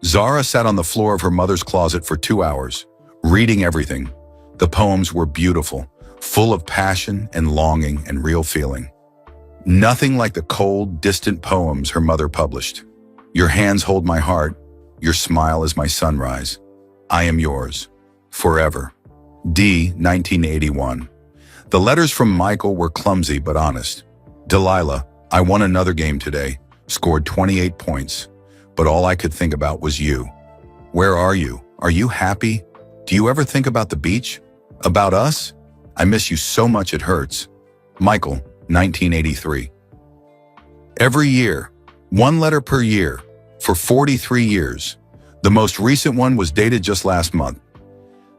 [SPEAKER 1] Zara sat on the floor of her mother's closet for 2 hours, reading everything. The poems were beautiful, full of passion and longing and real feeling. Nothing like the cold, distant poems her mother published. "Your hands hold my heart. Your smile is my sunrise. I am yours. Forever." D. 1981. The letters from Michael were clumsy but honest. "Delilah, I won another game today, scored 28 points, but all I could think about was you. Where are you? Are you happy? Do you ever think about the beach? About us? I miss you so much it hurts. Michael, 1983. Every year, 1 letter per year, for 43 years. The most recent one was dated just last month.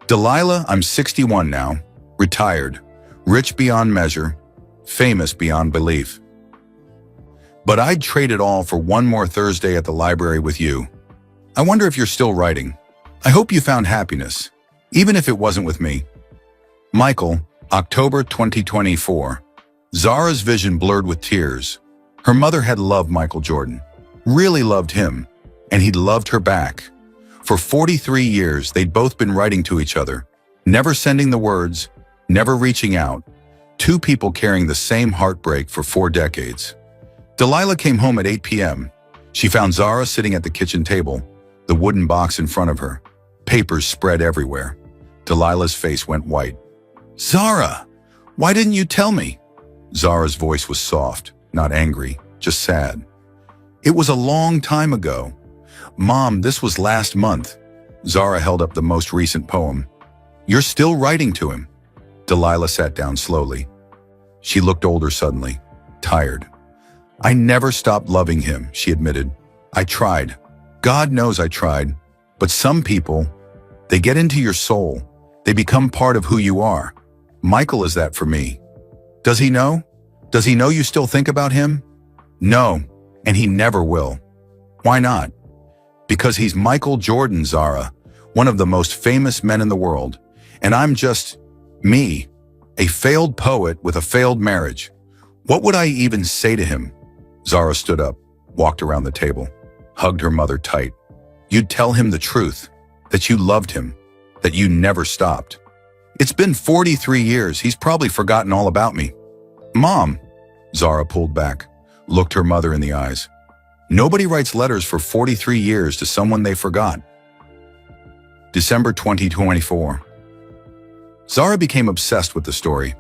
[SPEAKER 1] Delilah, I'm 61 now, retired, rich beyond measure, famous beyond belief. But I'd trade it all for one more Thursday at the library with you. I wonder if you're still writing. I hope you found happiness, even if it wasn't with me. Michael, October 2024. Zara's vision blurred with tears. Her mother had loved Michael Jordan, really loved him, and he'd loved her back. For 43 years, they'd both been writing to each other, never sending the words, never reaching out. 2 people carrying the same heartbreak for 4 decades. Delilah came home at 8 p.m. She found Zara sitting at the kitchen table, the wooden box in front of her, papers spread everywhere. Delilah's face went white. "Zara, why didn't you tell me?" Zara's voice was soft, not angry, just sad. "It was a long time ago. Mom, this was last month." Zara held up the most recent poem. "You're still writing to him." Delilah sat down slowly. She looked older suddenly, tired. "I never stopped loving him," she admitted. "I tried. God knows I tried. But some people, they get into your soul. They become part of who you are. Michael is that for me." "Does he know? Does he know you still think about him?" "No, and he never will." "Why not?" "Because he's Michael Jordan, Zara, one of the most famous men in the world. And I'm just me, a failed poet with a failed marriage. What would I even say to him?" Zara stood up, walked around the table. hugged her mother tight. You'd tell him the truth, that you loved him, that you never stopped. It's been 43 years, he's probably forgotten all about me. Mom, Zara pulled back, looked her mother in the eyes. Nobody writes letters for 43 years to someone they forgot. December 2024. Zara became obsessed with the story.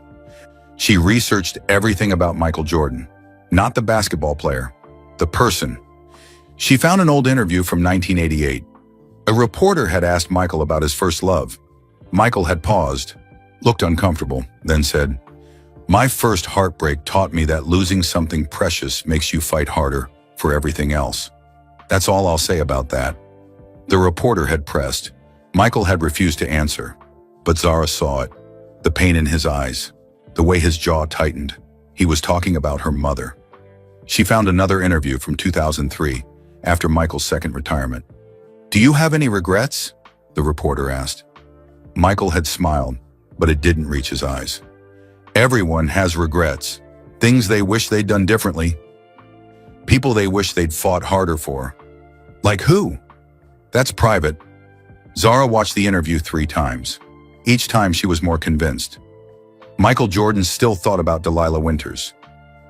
[SPEAKER 1] She researched everything about Michael Jordan, not the basketball player, the person. She found an old interview from 1988. A reporter had asked Michael about his first love. Michael had paused, looked uncomfortable, then said, "My first heartbreak taught me that losing something precious makes you fight harder for everything else. That's all I'll say about that." The reporter had pressed. Michael had refused to answer, but Zara saw it, the pain in his eyes, the way his jaw tightened. He was talking about her mother. She found another interview from 2003, after Michael's second retirement. "Do you have any regrets?" the reporter asked. Michael had smiled, but it didn't reach his eyes. Everyone has regrets, things they wish they'd done differently, people they wish they'd fought harder for. Like who? That's private. Zara watched the interview 3 times. Each time she was more convinced. Michael Jordan still thought about Delilah Winters.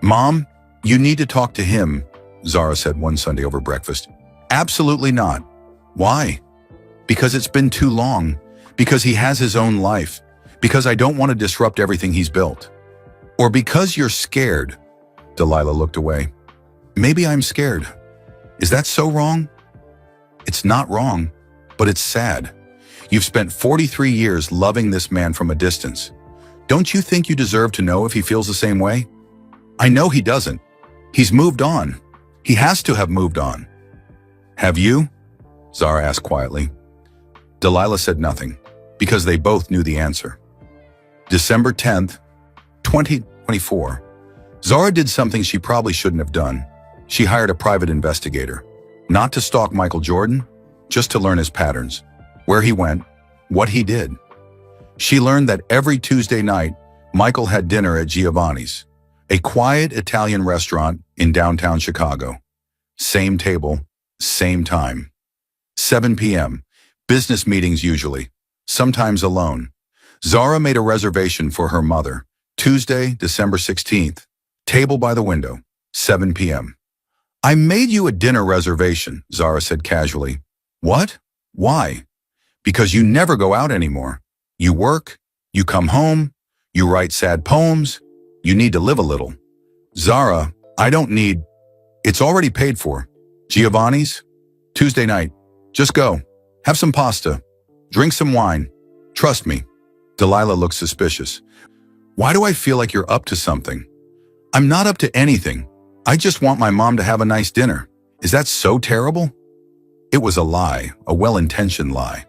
[SPEAKER 1] "Mom, you need to talk to him," Zara said one Sunday over breakfast. "Absolutely not." "Why?" "Because it's been too long. Because he has his own life. Because I don't want to disrupt everything he's built." "Or because you're scared." Delilah looked away. "Maybe I'm scared. Is that so wrong?" "It's not wrong, but it's sad. You've spent 43 years loving this man from a distance. Don't you think you deserve to know if he feels the same way?" "I know he doesn't. He's moved on. He has to have moved on." "Have you?" Zara asked quietly. Delilah said nothing, because they both knew the answer. December 10th, 2024. Zara did something she probably shouldn't have done. She hired a private investigator. Not to stalk Michael Jordan, just to learn his patterns, where he went, what he did. She learned that every Tuesday night, Michael had dinner at Giovanni's, a quiet Italian restaurant in downtown Chicago. Same table, same time. 7 p.m., business meetings usually, sometimes alone. Zara made a reservation for her mother, Tuesday, December 16th, table by the window, 7 p.m. "I made you a dinner reservation," Zara said casually. "What? Why?" "Because you never go out anymore. You work, you come home, you write sad poems, you need to live a little." "Zara, I don't need. It's already paid for. Giovanni's? Tuesday night. Just go. Have some pasta. Drink some wine. Trust me." Delilah looked suspicious. "Why do I feel like you're up to something?" "I'm not up to anything. I just want my mom to have a nice dinner. Is that so terrible?" It was a lie, a well-intentioned lie.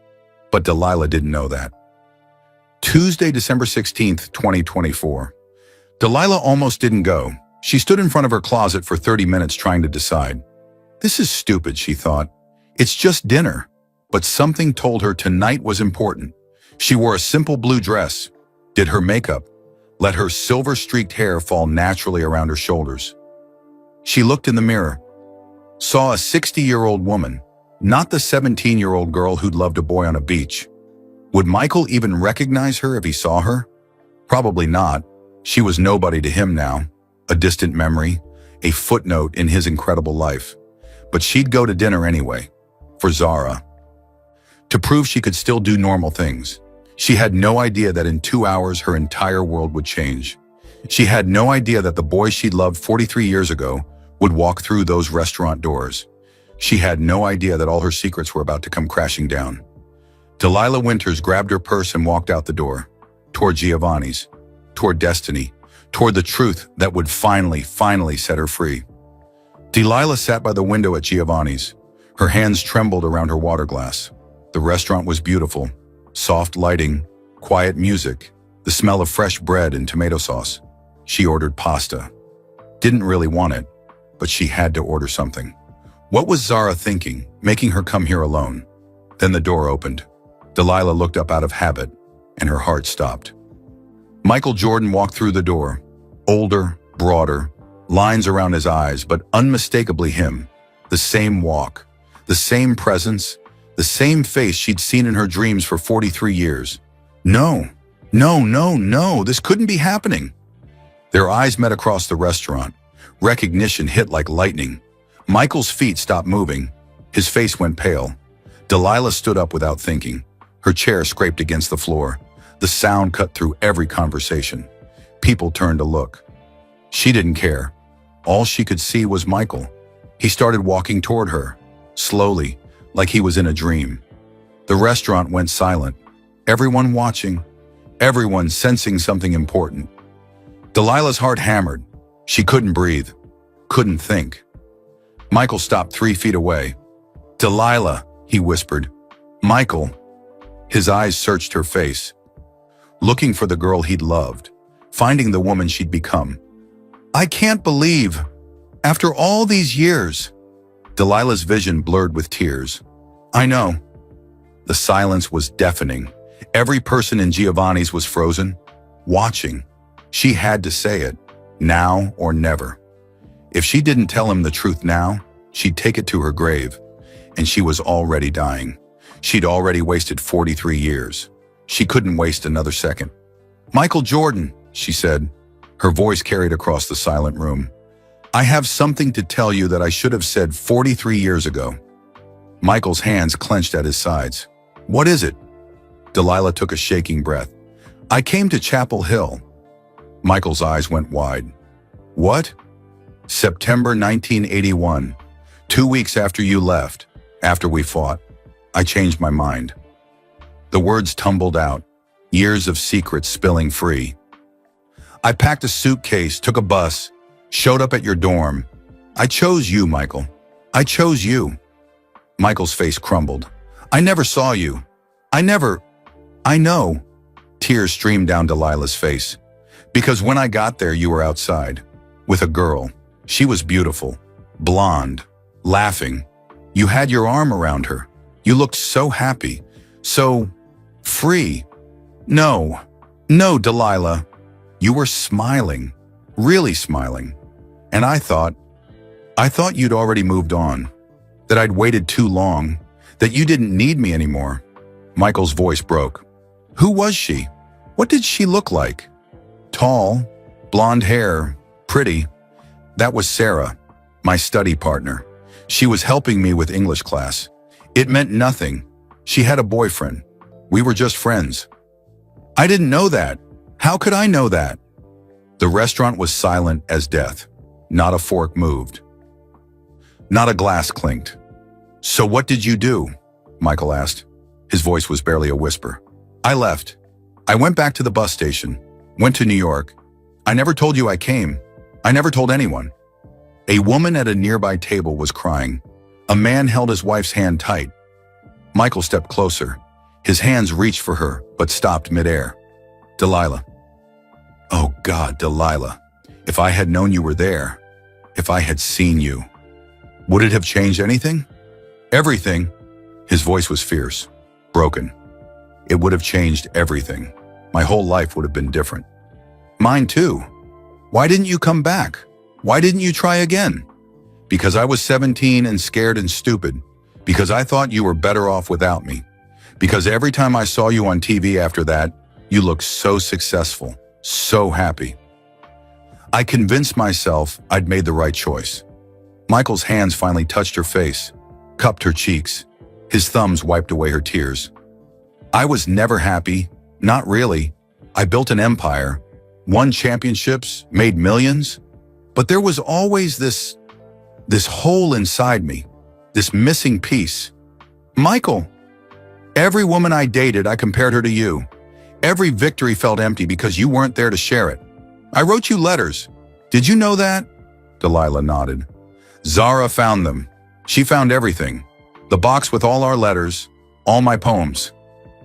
[SPEAKER 1] But Delilah didn't know that. Tuesday, December 16th, 2024. Delilah almost didn't go. She stood in front of her closet for 30 minutes trying to decide. This is stupid, she thought. It's just dinner. But something told her tonight was important. She wore a simple blue dress, did her makeup, let her silver-streaked hair fall naturally around her shoulders. She looked in the mirror, saw a 60-year-old woman, not the 17-year-old girl who'd loved a boy on a beach. Would Michael even recognize her if he saw her? Probably not. She was nobody to him now, a distant memory, a footnote in his incredible life. But she'd go to dinner anyway, for Zara. To prove she could still do normal things. She had no idea that in 2 hours her entire world would change. She had no idea that the boy she'd loved 43 years ago would walk through those restaurant doors. She had no idea that all her secrets were about to come crashing down. Delilah Winters grabbed her purse and walked out the door, toward Giovanni's, toward destiny, toward the truth that would finally set her free. Delilah sat by the window at Giovanni's. Her hands trembled around her water glass. The restaurant was beautiful. Soft lighting, quiet music, the smell of fresh bread and tomato sauce. She ordered pasta. Didn't really want it, but she had to order something. What was Zara thinking, making her come here alone? Then the door opened. Delilah looked up out of habit, and her heart stopped. Michael Jordan walked through the door. Older, broader, lines around his eyes, but unmistakably him. The same walk, The same presence, the same face she'd seen in her dreams for 43 years. No, no, this couldn't be happening. Their eyes met across the restaurant. Recognition hit like lightning. Michael's feet stopped moving. His face went pale. Delilah stood up without thinking. Her chair scraped against the floor. The sound cut through every conversation. People turned to look. She didn't care. All she could see was Michael. He started walking toward her, slowly, like he was in a dream. The restaurant went silent. Everyone watching, everyone sensing something important. Delilah's heart hammered. She couldn't breathe, couldn't think. Michael stopped 3 feet away. "Delilah," he whispered. "Michael." His eyes searched her face, looking for the girl he'd loved, finding the woman she'd become. "I can't believe, after all these years." Delilah's vision blurred with tears. "I know." The silence was deafening. Every person in Giovanni's was frozen, watching. She had to say it, now or never. If she didn't tell him the truth now, she'd take it to her grave. And she was already dying. She'd already wasted 43 years. She couldn't waste another second. "Michael Jordan," she said. Her voice carried across the silent room. "I have something to tell you that I should have said 43 years ago." Michael's hands clenched at his sides. "What is it?" Delilah took a shaking breath. "I came to Chapel Hill." Michael's eyes went wide. "What?" "September 1981. 2 weeks after you left, after we fought, I changed my mind." The words tumbled out, years of secrets spilling free. "I packed a suitcase, took a bus, showed up at your dorm. I chose you, Michael. I chose you." Michael's face crumbled. "I never saw you. I know." Tears streamed down Delilah's face. "Because when I got there, you were outside, with a girl. She was beautiful, blonde, laughing. You had your arm around her. You looked so happy, so free." No, Delilah. You were smiling, really smiling. And I thought you'd already moved on, that I'd waited too long, that you didn't need me anymore." Michael's voice broke. "Who was she? What did she look like?" "Tall, blonde hair, pretty. That was Sarah, my study partner. She was helping me with English class. It meant nothing. She had a boyfriend. We were just friends." "I didn't know that. How could I know that?" The restaurant was silent as death. Not a fork moved. Not a glass clinked. "So what did you do?" Michael asked. His voice was barely a whisper. "I left. I went back to the bus station, went to New York. I never told you I came. I never told anyone." A woman at a nearby table was crying. A man held his wife's hand tight. Michael stepped closer. His hands reached for her, but stopped midair. "Delilah." "Oh God, Delilah. If I had known you were there, if I had seen you, would it have changed anything?" "Everything." His voice was fierce, broken. "It would have changed everything. My whole life would have been different." "Mine too. Why didn't you come back? Why didn't you try again?" "Because I was 17 and scared and stupid. Because I thought you were better off without me. Because every time I saw you on TV after that, you looked so successful, so happy. I convinced myself I'd made the right choice." Michael's hands finally touched her face, cupped her cheeks. His thumbs wiped away her tears. "I was never happy, not really. I built an empire, won championships, made millions. But there was always this hole inside me, this missing piece. Michael, every woman I dated, I compared her to you. Every victory felt empty because you weren't there to share it. I wrote you letters. Did you know that?" Delilah nodded. "Zara found them. She found everything. The box with all our letters, all my poems.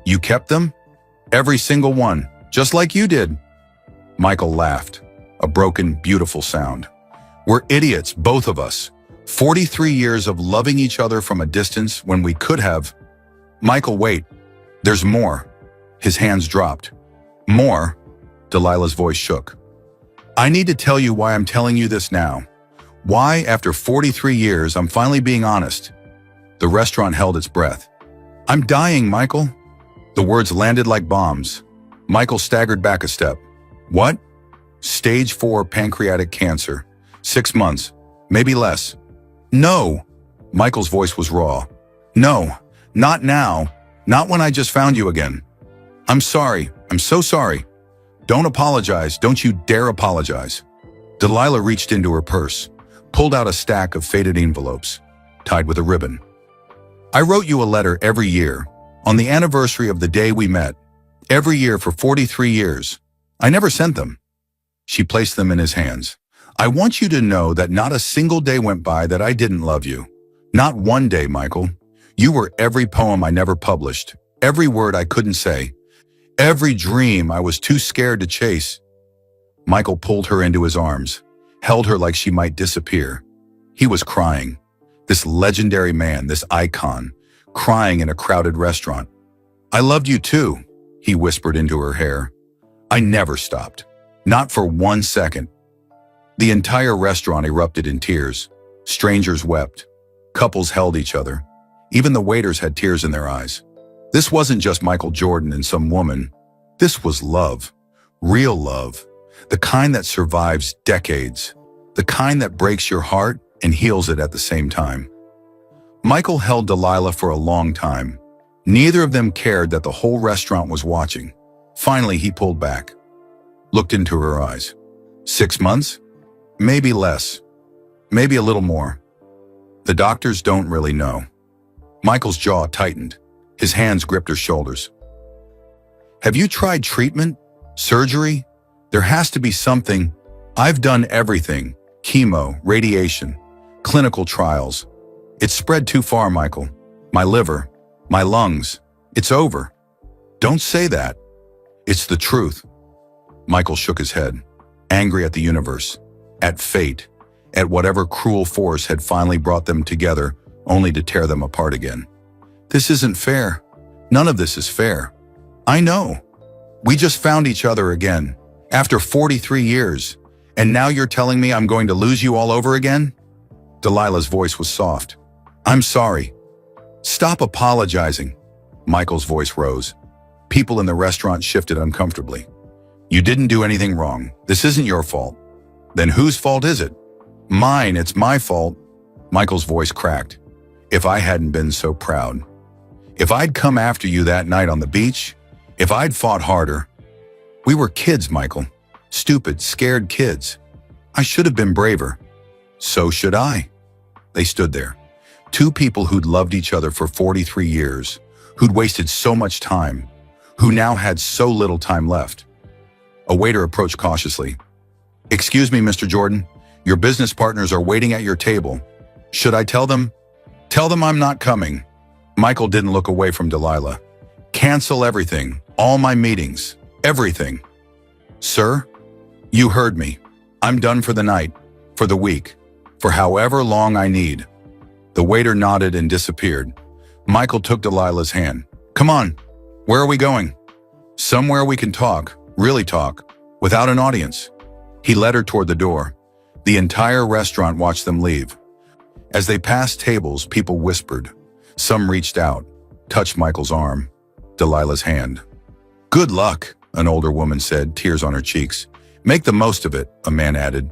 [SPEAKER 1] You kept them? Every single one, just like you did." Michael laughed, a broken, beautiful sound. "We're idiots, both of us. 43 years of loving each other from a distance when we could have." "Michael, wait. There's more." His hands dropped. "More?" Delilah's voice shook. "I need to tell you why I'm telling you this now. Why, after 43 years, I'm finally being honest. The restaurant held its breath. "I'm dying, Michael." The words landed like bombs. Michael staggered back a step. "What?" "Stage 4 pancreatic cancer. 6 months. Maybe less." "No." Michael's voice was raw. "No, not now. Not when I just found you again. I'm sorry. I'm so sorry. Don't apologize. Don't you dare apologize." Delilah reached into her purse, pulled out a stack of faded envelopes, tied with a ribbon. "I wrote you a letter every year, on the anniversary of the day we met. Every year for 43 years. I never sent them." She placed them in his hands. "I want you to know that not a single day went by that I didn't love you. Not one day, Michael. You were every poem I never published, every word I couldn't say, every dream I was too scared to chase." Michael pulled her into his arms, held her like she might disappear. He was crying. This legendary man, this icon, crying in a crowded restaurant. "I loved you too," he whispered into her hair. "I never stopped. Not for 1 second." The entire restaurant erupted in tears. Strangers wept. Couples held each other. Even the waiters had tears in their eyes. This wasn't just Michael Jordan and some woman. This was love. Real love. The kind that survives decades. The kind that breaks your heart and heals it at the same time. Michael held Delilah for a long time. Neither of them cared that the whole restaurant was watching. Finally, he pulled back, looked into her eyes. 6 months? Maybe less. Maybe a little more. The doctors don't really know. Michael's jaw tightened. His hands gripped her shoulders. "Have you tried treatment? Surgery? There has to be something. I've done everything. Chemo, radiation, clinical trials. It's spread too far, Michael. My liver, my lungs. It's over." "Don't say that." "It's the truth." Michael shook his head, angry at the universe, at fate, at whatever cruel force had finally brought them together only to tear them apart again. "This isn't fair. None of this is fair. I know. We just found each other again, after 43 years, and now you're telling me I'm going to lose you all over again?" Delilah's voice was soft. "I'm sorry." "Stop apologizing." Michael's voice rose. People in the restaurant shifted uncomfortably. "You didn't do anything wrong. This isn't your fault." "Then whose fault is it?" "Mine. It's my fault." Michael's voice cracked. "If I hadn't been so proud. If I'd come after you that night on the beach, if I'd fought harder." "We were kids, Michael. Stupid, scared kids. I should have been braver." "So should I." They stood there. Two people who'd loved each other for 43 years, who'd wasted so much time, who now had so little time left. A waiter approached cautiously. "Excuse me, Mr. Jordan. Your business partners are waiting at your table. Should I tell them?" "Tell them I'm not coming." Michael didn't look away from Delilah. "Cancel everything, all my meetings, everything." "Sir, you heard me. I'm done for the night, for the week, for however long I need." The waiter nodded and disappeared. Michael took Delilah's hand. "Come on, where are we going?" "Somewhere we can talk, really talk, without an audience." He led her toward the door. The entire restaurant watched them leave. As they passed tables, people whispered. Some reached out, touched Michael's arm, Delilah's hand. "Good luck," an older woman said, tears on her cheeks. "Make the most of it," a man added.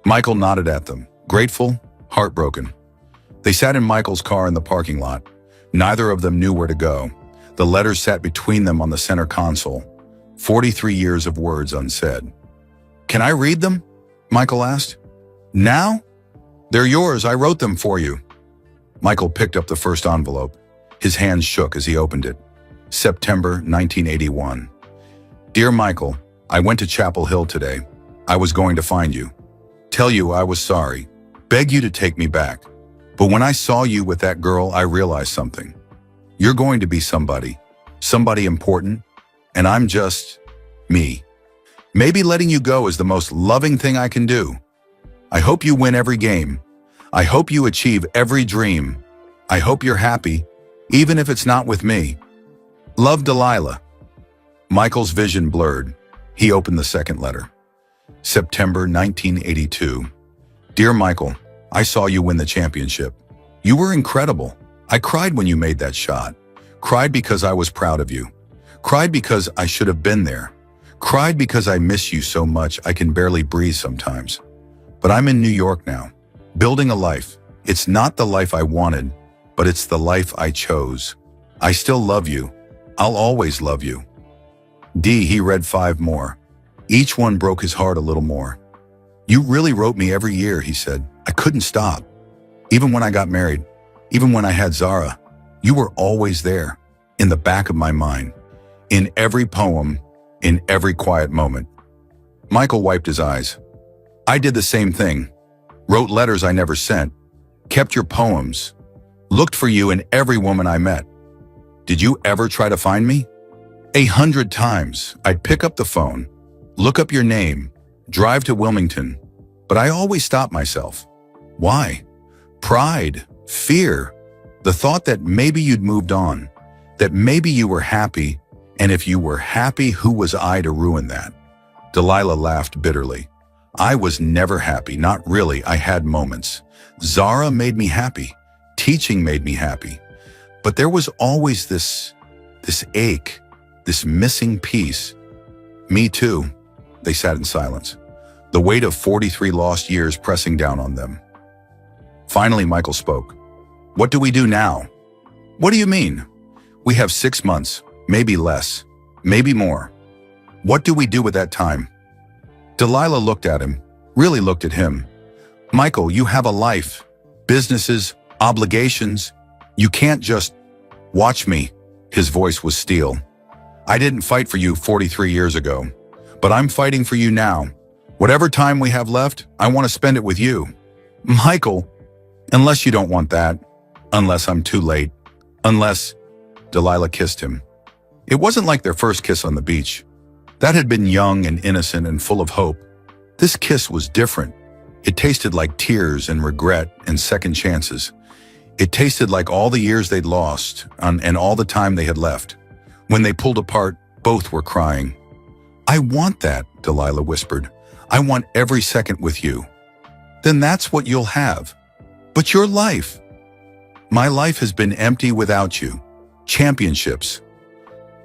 [SPEAKER 1] Michael nodded at them, grateful, heartbroken. They sat in Michael's car in the parking lot. Neither of them knew where to go. The letters sat between them on the center console. 43 years of words unsaid. "Can I read them?" Michael asked. "Now?" "They're yours. I wrote them for you." Michael picked up the first envelope. His hands shook as he opened it. September 1981. "Dear Michael, I went to Chapel Hill today. I was going to find you. Tell you I was sorry. Beg you to take me back. But when I saw you with that girl, I realized something. You're going to be somebody. Somebody important. And I'm just me. Maybe letting you go is the most loving thing I can do. I hope you win every game. I hope you achieve every dream. I hope you're happy, even if it's not with me. Love, Delilah." Michael's vision blurred. He opened the second letter. September 1982. "Dear Michael, I saw you win the championship. You were incredible. I cried when you made that shot. Cried because I was proud of you. Cried because I should have been there. Cried because I miss you so much I can barely breathe sometimes. But I'm in New York now, building a life. It's not the life I wanted, but it's the life I chose. I still love you. I'll always love you. He read 5 more. Each one broke his heart a little more. You really wrote me every year, he said. I couldn't stop. Even when I got married, even when I had Zara, you were always there, in the back of my mind, in every poem, in every quiet moment. Michael wiped his eyes. I did the same thing. Wrote letters I never sent. Kept your poems. Looked for you in every woman I met. Did you ever try to find me? 100 times, I'd pick up the phone, look up your name, drive to Wilmington, but I always stopped myself. Why? Pride, fear, the thought that maybe you'd moved on, that maybe you were happy, and if you were happy, who was I to ruin that? Delilah laughed bitterly. I was never happy, not really, I had moments. Zara made me happy, teaching made me happy, but there was always this ache, this missing piece. Me too. They sat in silence, the weight of 43 lost years pressing down on them. Finally, Michael spoke. What do we do now? What do you mean? We have 6 months, maybe less, maybe more. What do we do with that time? Delilah looked at him, really looked at him. Michael, you have a life, businesses, obligations. You can't just watch me. His voice was steel. I didn't fight for you 43 years ago, but I'm fighting for you now. Whatever time we have left, I want to spend it with you. Michael, unless you don't want that, unless I'm too late, unless... Delilah kissed him. It wasn't like their first kiss on the beach. That had been young and innocent and full of hope. This kiss was different. It tasted like tears and regret and second chances. It tasted like all the years they'd lost and all the time they had left. When they pulled apart, both were crying. I want that, Delilah whispered. I want every second with you. Then that's what you'll have. But your life. My life has been empty without you. Championships,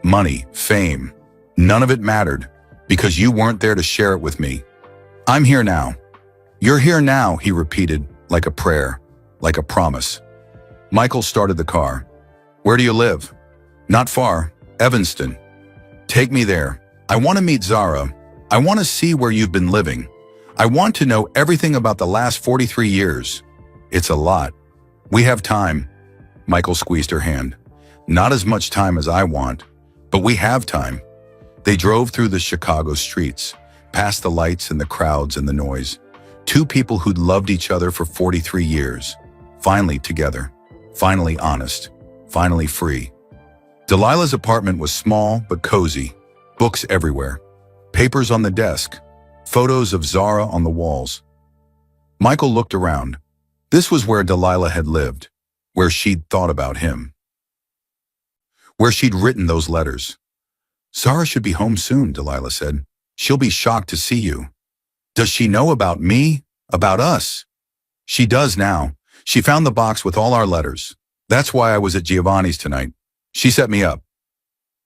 [SPEAKER 1] money, fame, none of it mattered because you weren't there to share it with me. I'm here now. You're here now, he repeated, like a prayer, like a promise. Michael started the car. Where do you live? Not far. Evanston. Take me there. I want to meet Zara. I want to see where you've been living. I want to know everything about the last 43 years. It's a lot. We have time. Michael squeezed her hand. Not as much time as I want, but we have time. They drove through the Chicago streets, past the lights and the crowds and the noise. 2 people who'd loved each other for 43 years. Finally together. Finally honest. Finally free. Delilah's apartment was small but cozy, books everywhere, papers on the desk, photos of Zara on the walls. Michael looked around. This was where Delilah had lived, where she'd thought about him, where she'd written those letters. Zara should be home soon, Delilah said. She'll be shocked to see you. Does she know about me? About us? She does now. She found the box with all our letters. That's why I was at Giovanni's tonight. She set me up.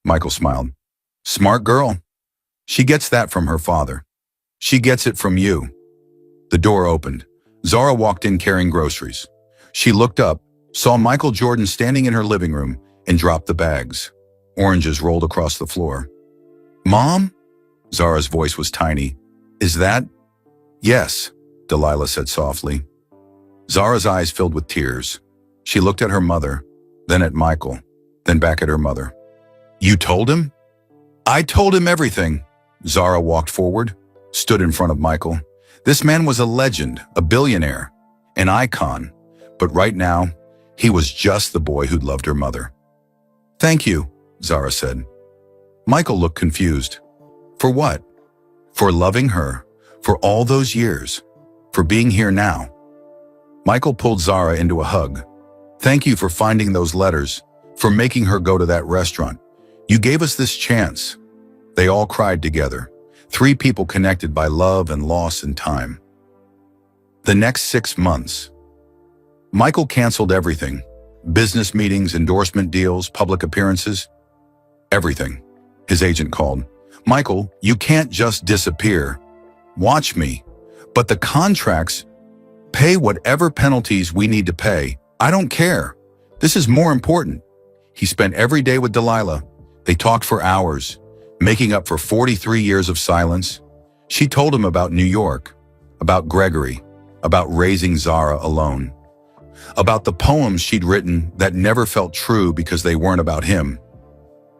[SPEAKER 1] Michael smiled. Smart girl. She gets that from her father. She gets it from you. The door opened. Zara walked in carrying groceries. She looked up, saw Michael Jordan standing in her living room, and dropped the bags. Oranges rolled across the floor. Mom? Zara's voice was tiny. Is that? Yes, Delilah said softly. Zara's eyes filled with tears. She looked at her mother, then at Michael, then back at her mother. You told him? I told him everything. Zara walked forward, stood in front of Michael. This man was a legend, a billionaire, an icon, but right now, he was just the boy who'd loved her mother. Thank you, Zara said. Michael looked confused. For what? For loving her, for all those years, for being here now. Michael pulled Zara into a hug. Thank you for finding those letters, for making her go to that restaurant. You gave us this chance. They all cried together. 3 people connected by love and loss and time. The next 6 months. Michael canceled everything. Business meetings, endorsement deals, public appearances, everything. His agent called. Michael, you can't just disappear. Watch me. But the contracts pay whatever penalties we need to pay. I don't care. This is more important. He spent every day with Delilah. They talked for hours, making up for 43 years of silence. She told him about New York, about Gregory, about raising Zara alone, about the poems she'd written that never felt true because they weren't about him.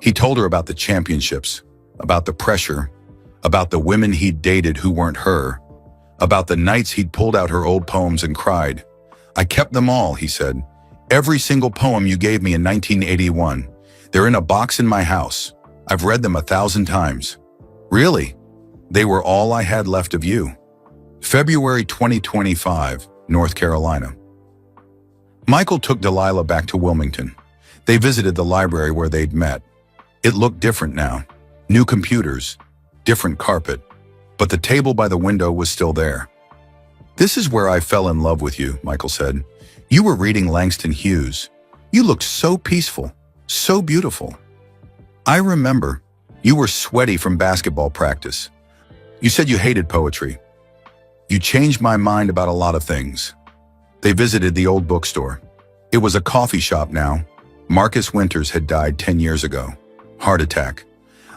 [SPEAKER 1] He told her about the championships, about the pressure, about the women he'd dated who weren't her, about the nights he'd pulled out her old poems and cried. I kept them all, he said. Every single poem you gave me in 1981. They're in a box in my house. I've read them 1,000 times. Really? They were all I had left of you. February 2025, North Carolina. Michael took Delilah back to Wilmington. They visited the library where they'd met. It looked different now. New computers, different carpet, but the table by the window was still there. This is where I fell in love with you, Michael said. You were reading Langston Hughes. You looked so peaceful, so beautiful. I remember. You were sweaty from basketball practice. You said you hated poetry. You changed my mind about a lot of things. They visited the old bookstore. It was a coffee shop now. Marcus Winters had died 10 years ago. Heart attack.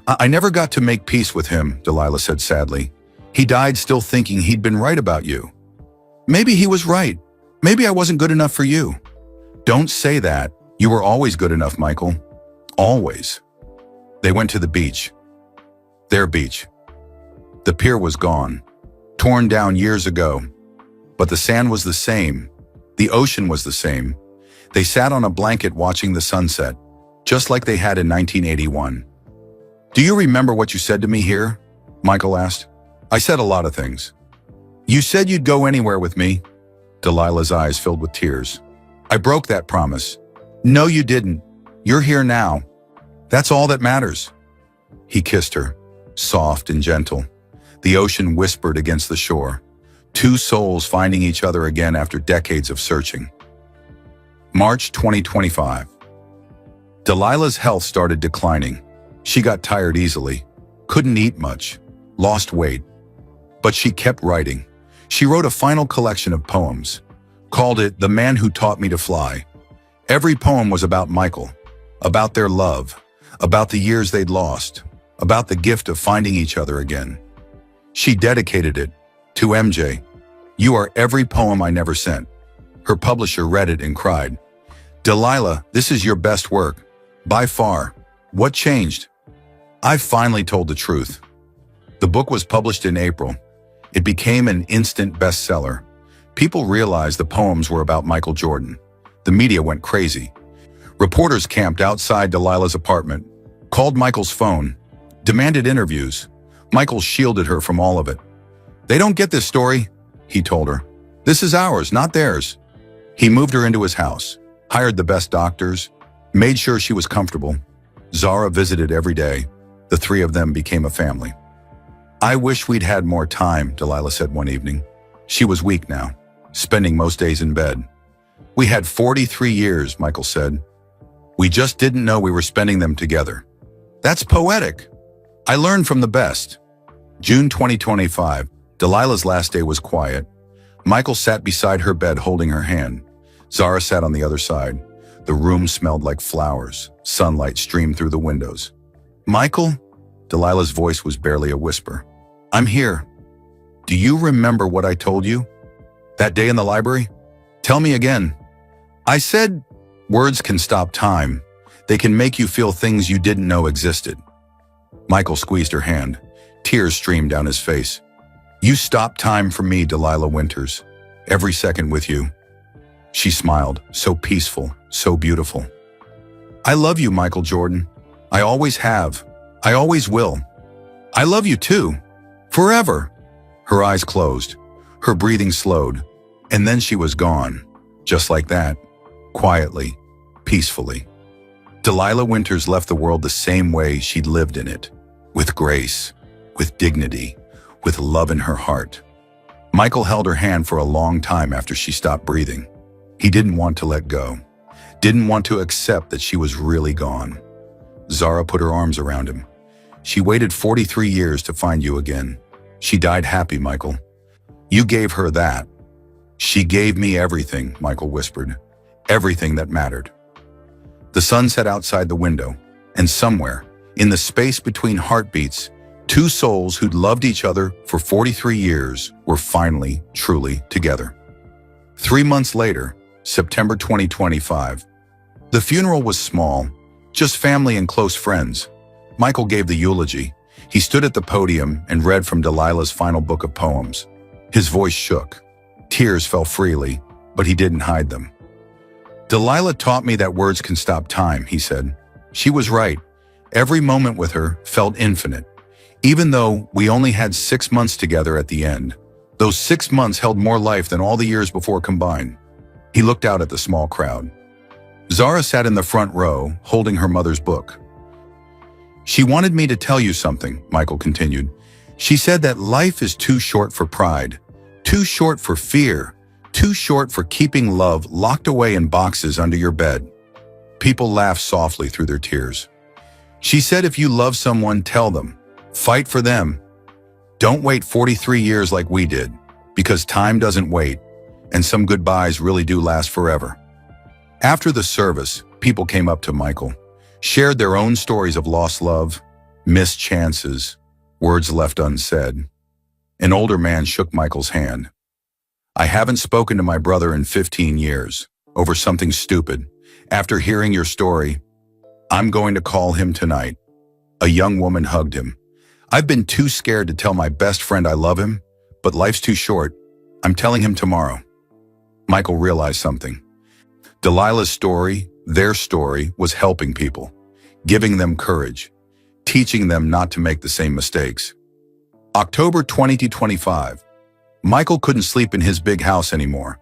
[SPEAKER 1] I never got to make peace with him, Delilah said sadly. He died still thinking he'd been right about you. Maybe he was right. Maybe I wasn't good enough for you. Don't say that. You were always good enough, Michael. Always. They went to the beach. Their beach. The pier was gone, torn down years ago. But the sand was the same. The ocean was the same. They sat on a blanket watching the sunset, just like they had in 1981. Do you remember what you said to me here? Michael asked. I said a lot of things. You said you'd go anywhere with me. Delilah's eyes filled with tears. I broke that promise. No, you didn't. You're here now. That's all that matters. He kissed her, soft and gentle. The ocean whispered against the shore. Two souls finding each other again after decades of searching. March 2025. Delilah's health started declining. She got tired easily, couldn't eat much, lost weight. But she kept writing. She wrote a final collection of poems, called it The Man Who Taught Me to Fly. Every poem was about Michael, about their love, about the years they'd lost, about the gift of finding each other again. She dedicated it to MJ. You are every poem I never sent. Her publisher read it and cried. Delilah, this is your best work. By far. What changed? I finally told the truth. The book was published in April. It became an instant bestseller. People realized the poems were about Michael Jordan. The media went crazy. Reporters camped outside Delilah's apartment, called Michael's phone, demanded interviews. Michael shielded her from all of it. They don't get this story, he told her. This is ours, not theirs. He moved her into his house, hired the best doctors, made sure she was comfortable. Zara visited every day. The three of them became a family. I wish we'd had more time, Delilah said one evening. She was weak now, spending most days in bed. We had 43 years, Michael said. We just didn't know we were spending them together. That's poetic. I learned from the best. June 2025, Delilah's last day was quiet. Michael sat beside her bed holding her hand. Zara sat on the other side. The room smelled like flowers. Sunlight streamed through the windows. Michael? Delilah's voice was barely a whisper. I'm here. Do you remember what I told you? That day in the library? Tell me again. I said, words can stop time. They can make you feel things you didn't know existed. Michael squeezed her hand. Tears streamed down his face. You stopped time for me, Delilah Winters. Every second with you. She smiled, so peaceful, so beautiful. I love you, Michael Jordan. I always have. I always will. I love you too. Forever. Her eyes closed. Her breathing slowed. And then she was gone. Just like that. Quietly. Peacefully. Delilah Winters left the world the same way she'd lived in it. With grace. With dignity. With love in her heart. Michael held her hand for a long time after she stopped breathing. He didn't want to let go. didn't want to accept that she was really gone. Zara put her arms around him. She waited 43 years to find you again. She died happy, Michael. You gave her that. She gave me everything, Michael whispered. Everything that mattered. The sun set outside the window, and somewhere, in the space between heartbeats, two souls who'd loved each other for 43 years were finally, truly together. 3 months later, September 2025. The funeral was small, just family and close friends. Michael gave the eulogy. He stood at the podium and read from Delilah's final book of poems. His voice shook. Tears fell freely, but he didn't hide them. Delilah taught me that words can stop time, he said. She was right. Every moment with her felt infinite. Even though we only had 6 months together at the end, those 6 months held more life than all the years before combined. He looked out at the small crowd. Zara sat in the front row, holding her mother's book. She wanted me to tell you something, Michael continued. She said that life is too short for pride, too short for fear, too short for keeping love locked away in boxes under your bed. People laughed softly through their tears. She said if you love someone, tell them. Fight for them. Don't wait 43 years like we did, because time doesn't wait, and some goodbyes really do last forever. After the service, people came up to Michael, shared their own stories of lost love, missed chances, words left unsaid. An older man shook Michael's hand. I haven't spoken to my brother in 15 years, over something stupid. After hearing your story, I'm going to call him tonight. A young woman hugged him. I've been too scared to tell my best friend I love him, but life's too short. I'm telling him tomorrow. Michael realized something. Delilah's story, their story, was helping people, giving them courage, teaching them not to make the same mistakes. October 2025. Michael couldn't sleep in his big house anymore.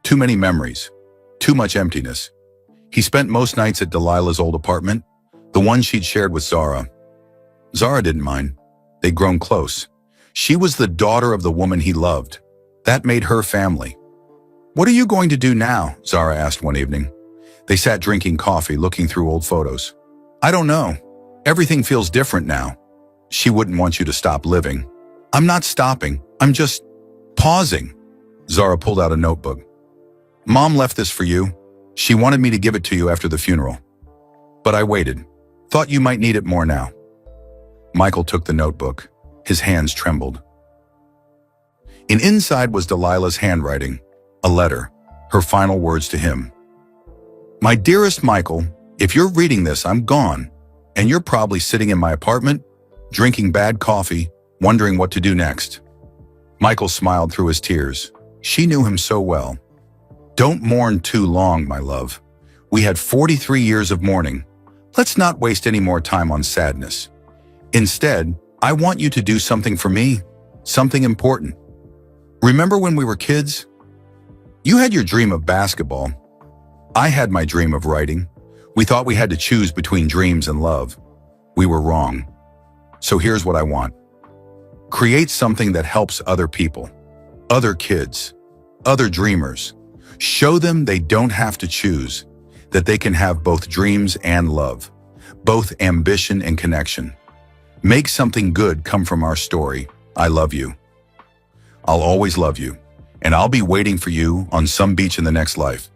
[SPEAKER 1] Too many memories, too much emptiness. He spent most nights at Delilah's old apartment, the one she'd shared with Zara. Zara didn't mind. They'd grown close. She was the daughter of the woman he loved. That made her family. What are you going to do now? Zara asked one evening. They sat drinking coffee, looking through old photos. I don't know. Everything feels different now. She wouldn't want you to stop living. I'm not stopping. I'm just pausing. Zara pulled out a notebook. Mom left this for you. She wanted me to give it to you after the funeral. But I waited. Thought you might need it more now. Michael took the notebook. His hands trembled. Inside was Delilah's handwriting, a letter, her final words to him. My dearest Michael, if you're reading this, I'm gone, and you're probably sitting in my apartment, drinking bad coffee, wondering what to do next. Michael smiled through his tears. She knew him so well. Don't mourn too long, my love. We had 43 years of mourning. Let's not waste any more time on sadness. Instead, I want you to do something for me, something important. Remember when we were kids? You had your dream of basketball. I had my dream of writing. We thought we had to choose between dreams and love. We were wrong. So here's what I want. Create something that helps other people, other kids, other dreamers. Show them they don't have to choose, that they can have both dreams and love, both ambition and connection. Make something good come from our story. I love you. I'll always love you, and I'll be waiting for you on some beach in the next life.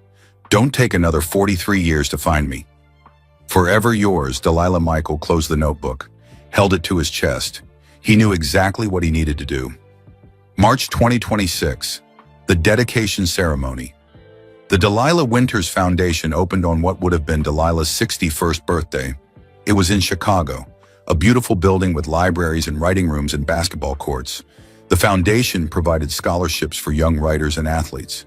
[SPEAKER 1] Don't take another 43 years to find me. Forever yours, Delilah. Michael closed the notebook, held it to his chest. He knew exactly what he needed to do. March 2026, the dedication ceremony. The Delilah Winters Foundation opened on what would have been Delilah's 61st birthday. It was in Chicago, a beautiful building with libraries and writing rooms and basketball courts. The foundation provided scholarships for young writers and athletes,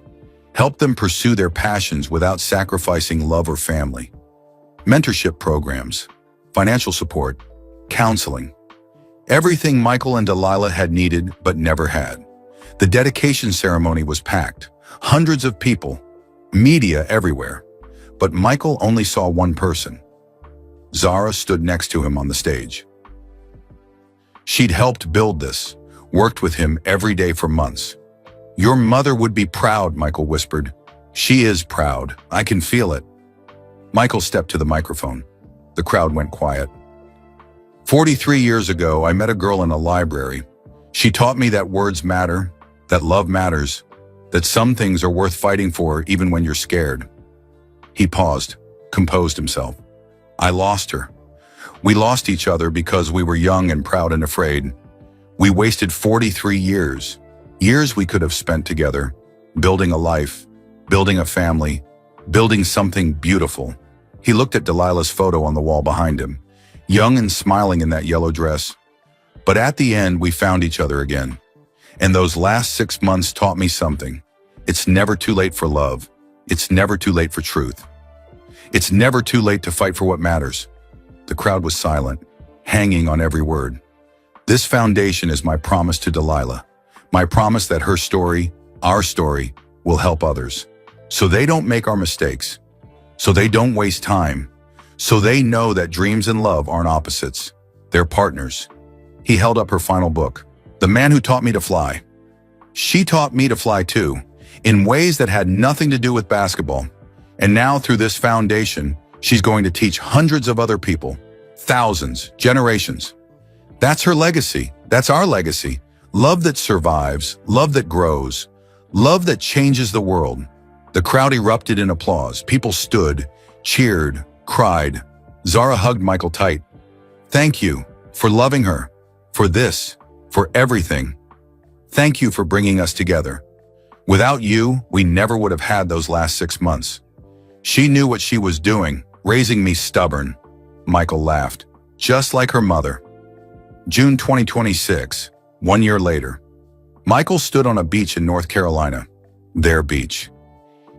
[SPEAKER 1] helped them pursue their passions without sacrificing love or family. Mentorship programs, financial support, counseling. Everything Michael and Delilah had needed but never had. The dedication ceremony was packed, hundreds of people, media everywhere. But Michael only saw one person. Zara stood next to him on the stage. She'd helped build this, worked with him every day for months. Your mother would be proud, Michael whispered. She is proud. I can feel it. Michael stepped to the microphone. The crowd went quiet. 43 years ago, I met a girl in a library. She taught me that words matter, that love matters, that some things are worth fighting for even when you're scared. He paused, composed himself. I lost her. We lost each other because we were young and proud and afraid. We wasted 43 years. Years we could have spent together, building a life, building a family, building something beautiful. He looked at Delilah's photo on the wall behind him, young and smiling in that yellow dress. But at the end, we found each other again. And those last 6 months taught me something. It's never too late for love. It's never too late for truth. It's never too late to fight for what matters. The crowd was silent, hanging on every word. This foundation is my promise to Delilah. My promise that her story, our story, will help others. So they don't make our mistakes. So they don't waste time. So they know that dreams and love aren't opposites. They're partners. He held up her final book, The Man Who Taught Me to Fly. She taught me to fly too, in ways that had nothing to do with basketball. And now through this foundation, she's going to teach hundreds of other people, thousands, generations. That's her legacy. That's our legacy. Love that survives, love that grows, love that changes the world. The crowd erupted in applause. People stood, cheered, cried. Zara hugged Michael tight. Thank you for loving her, for this, for everything. Thank you for bringing us together. Without you, we never would have had those last 6 months. She knew what she was doing, raising me stubborn. Michael laughed, just like her mother. June 2026, 1 year later. Michael stood on a beach in North Carolina, their beach.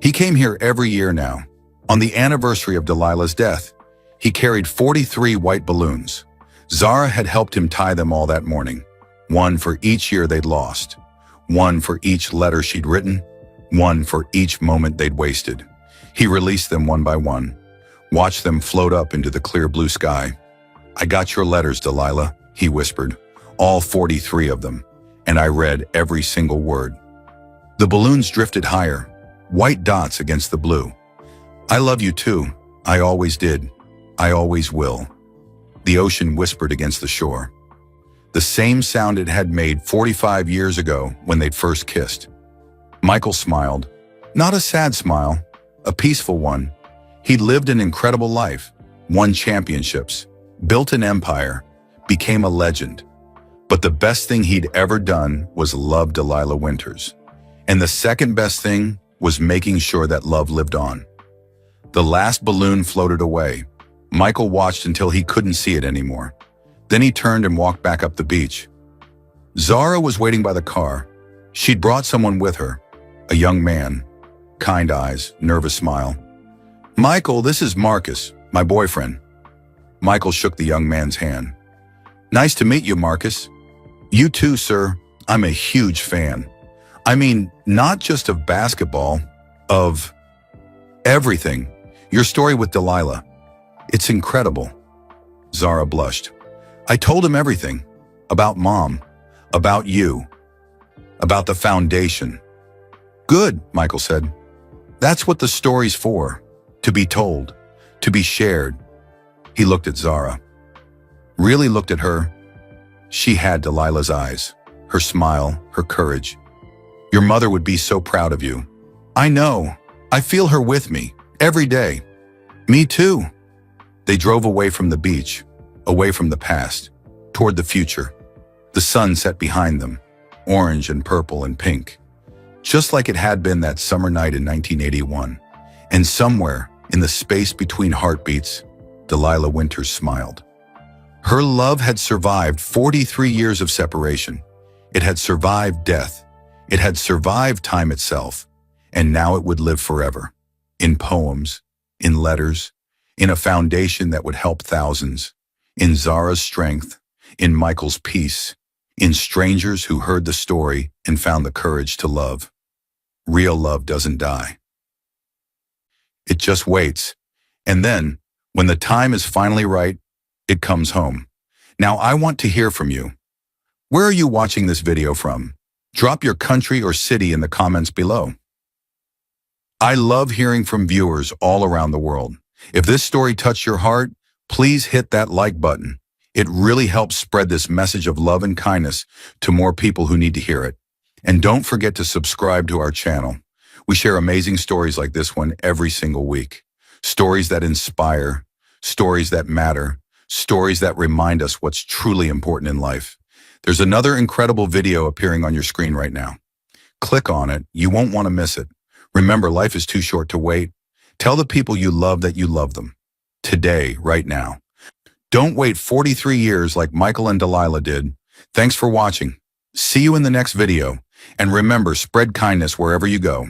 [SPEAKER 1] He came here every year now. On the anniversary of Delilah's death, he carried 43 white balloons. Zara had helped him tie them all that morning. One for each year they'd lost. One for each letter she'd written. One for each moment they'd wasted. He released them one by one, watched them float up into the clear blue sky. I got your letters, Delilah, he whispered, all 43 of them, and I read every single word. The balloons drifted higher, white dots against the blue. I love you too. I always did. I always will. The ocean whispered against the shore. The same sound it had made 45 years ago when they'd first kissed. Michael smiled, not a sad smile, a peaceful one. He'd lived an incredible life, won championships, built an empire, became a legend. But the best thing he'd ever done was love Delilah Winters. And the second best thing was making sure that love lived on. The last balloon floated away. Michael watched until he couldn't see it anymore. Then he turned and walked back up the beach. Zara was waiting by the car. She'd brought someone with her, a young man, kind eyes, nervous smile. Michael, this is Marcus, my boyfriend. Michael shook the young man's hand. Nice to meet you, Marcus. You too, sir. I'm a huge fan. I mean, not just of basketball, of everything. Your story with Delilah. It's incredible. Zara blushed. I told him everything. About Mom. About you. About the foundation. Good, Michael said. That's what the story's for. To be told. To be shared. He looked at Zara. Really looked at her. She had Delilah's eyes. Her smile. Her courage. Your mother would be so proud of you. I know. I feel her with me. Every day. Me too. They drove away from the beach, away from the past, toward the future. The sun set behind them, orange and purple and pink, just like it had been that summer night in 1981. And somewhere, in the space between heartbeats, Delilah Winters smiled. Her love had survived 43 years of separation. It had survived death. It had survived time itself. And now it would live forever. In poems, in letters, in a foundation that would help thousands, in Zara's strength, in Michael's peace, in strangers who heard the story and found the courage to love. Real love doesn't die. It just waits. And then, when the time is finally right, it comes home. Now I want to hear from you. Where are you watching this video from? Drop your country or city in the comments below. I love hearing from viewers all around the world. If this story touched your heart, please hit that like button. It really helps spread this message of love and kindness to more people who need to hear it. And don't forget to subscribe to our channel. We share amazing stories like this one every single week. Stories that inspire, stories that matter, stories that remind us what's truly important in life. There's another incredible video appearing on your screen right now. Click on it. You won't want to miss it. Remember, life is too short to wait. Tell the people you love that you love them. Today, right now. Don't wait 43 years like Michael and Delilah did. Thanks for watching. See you in the next video. And remember, spread kindness wherever you go.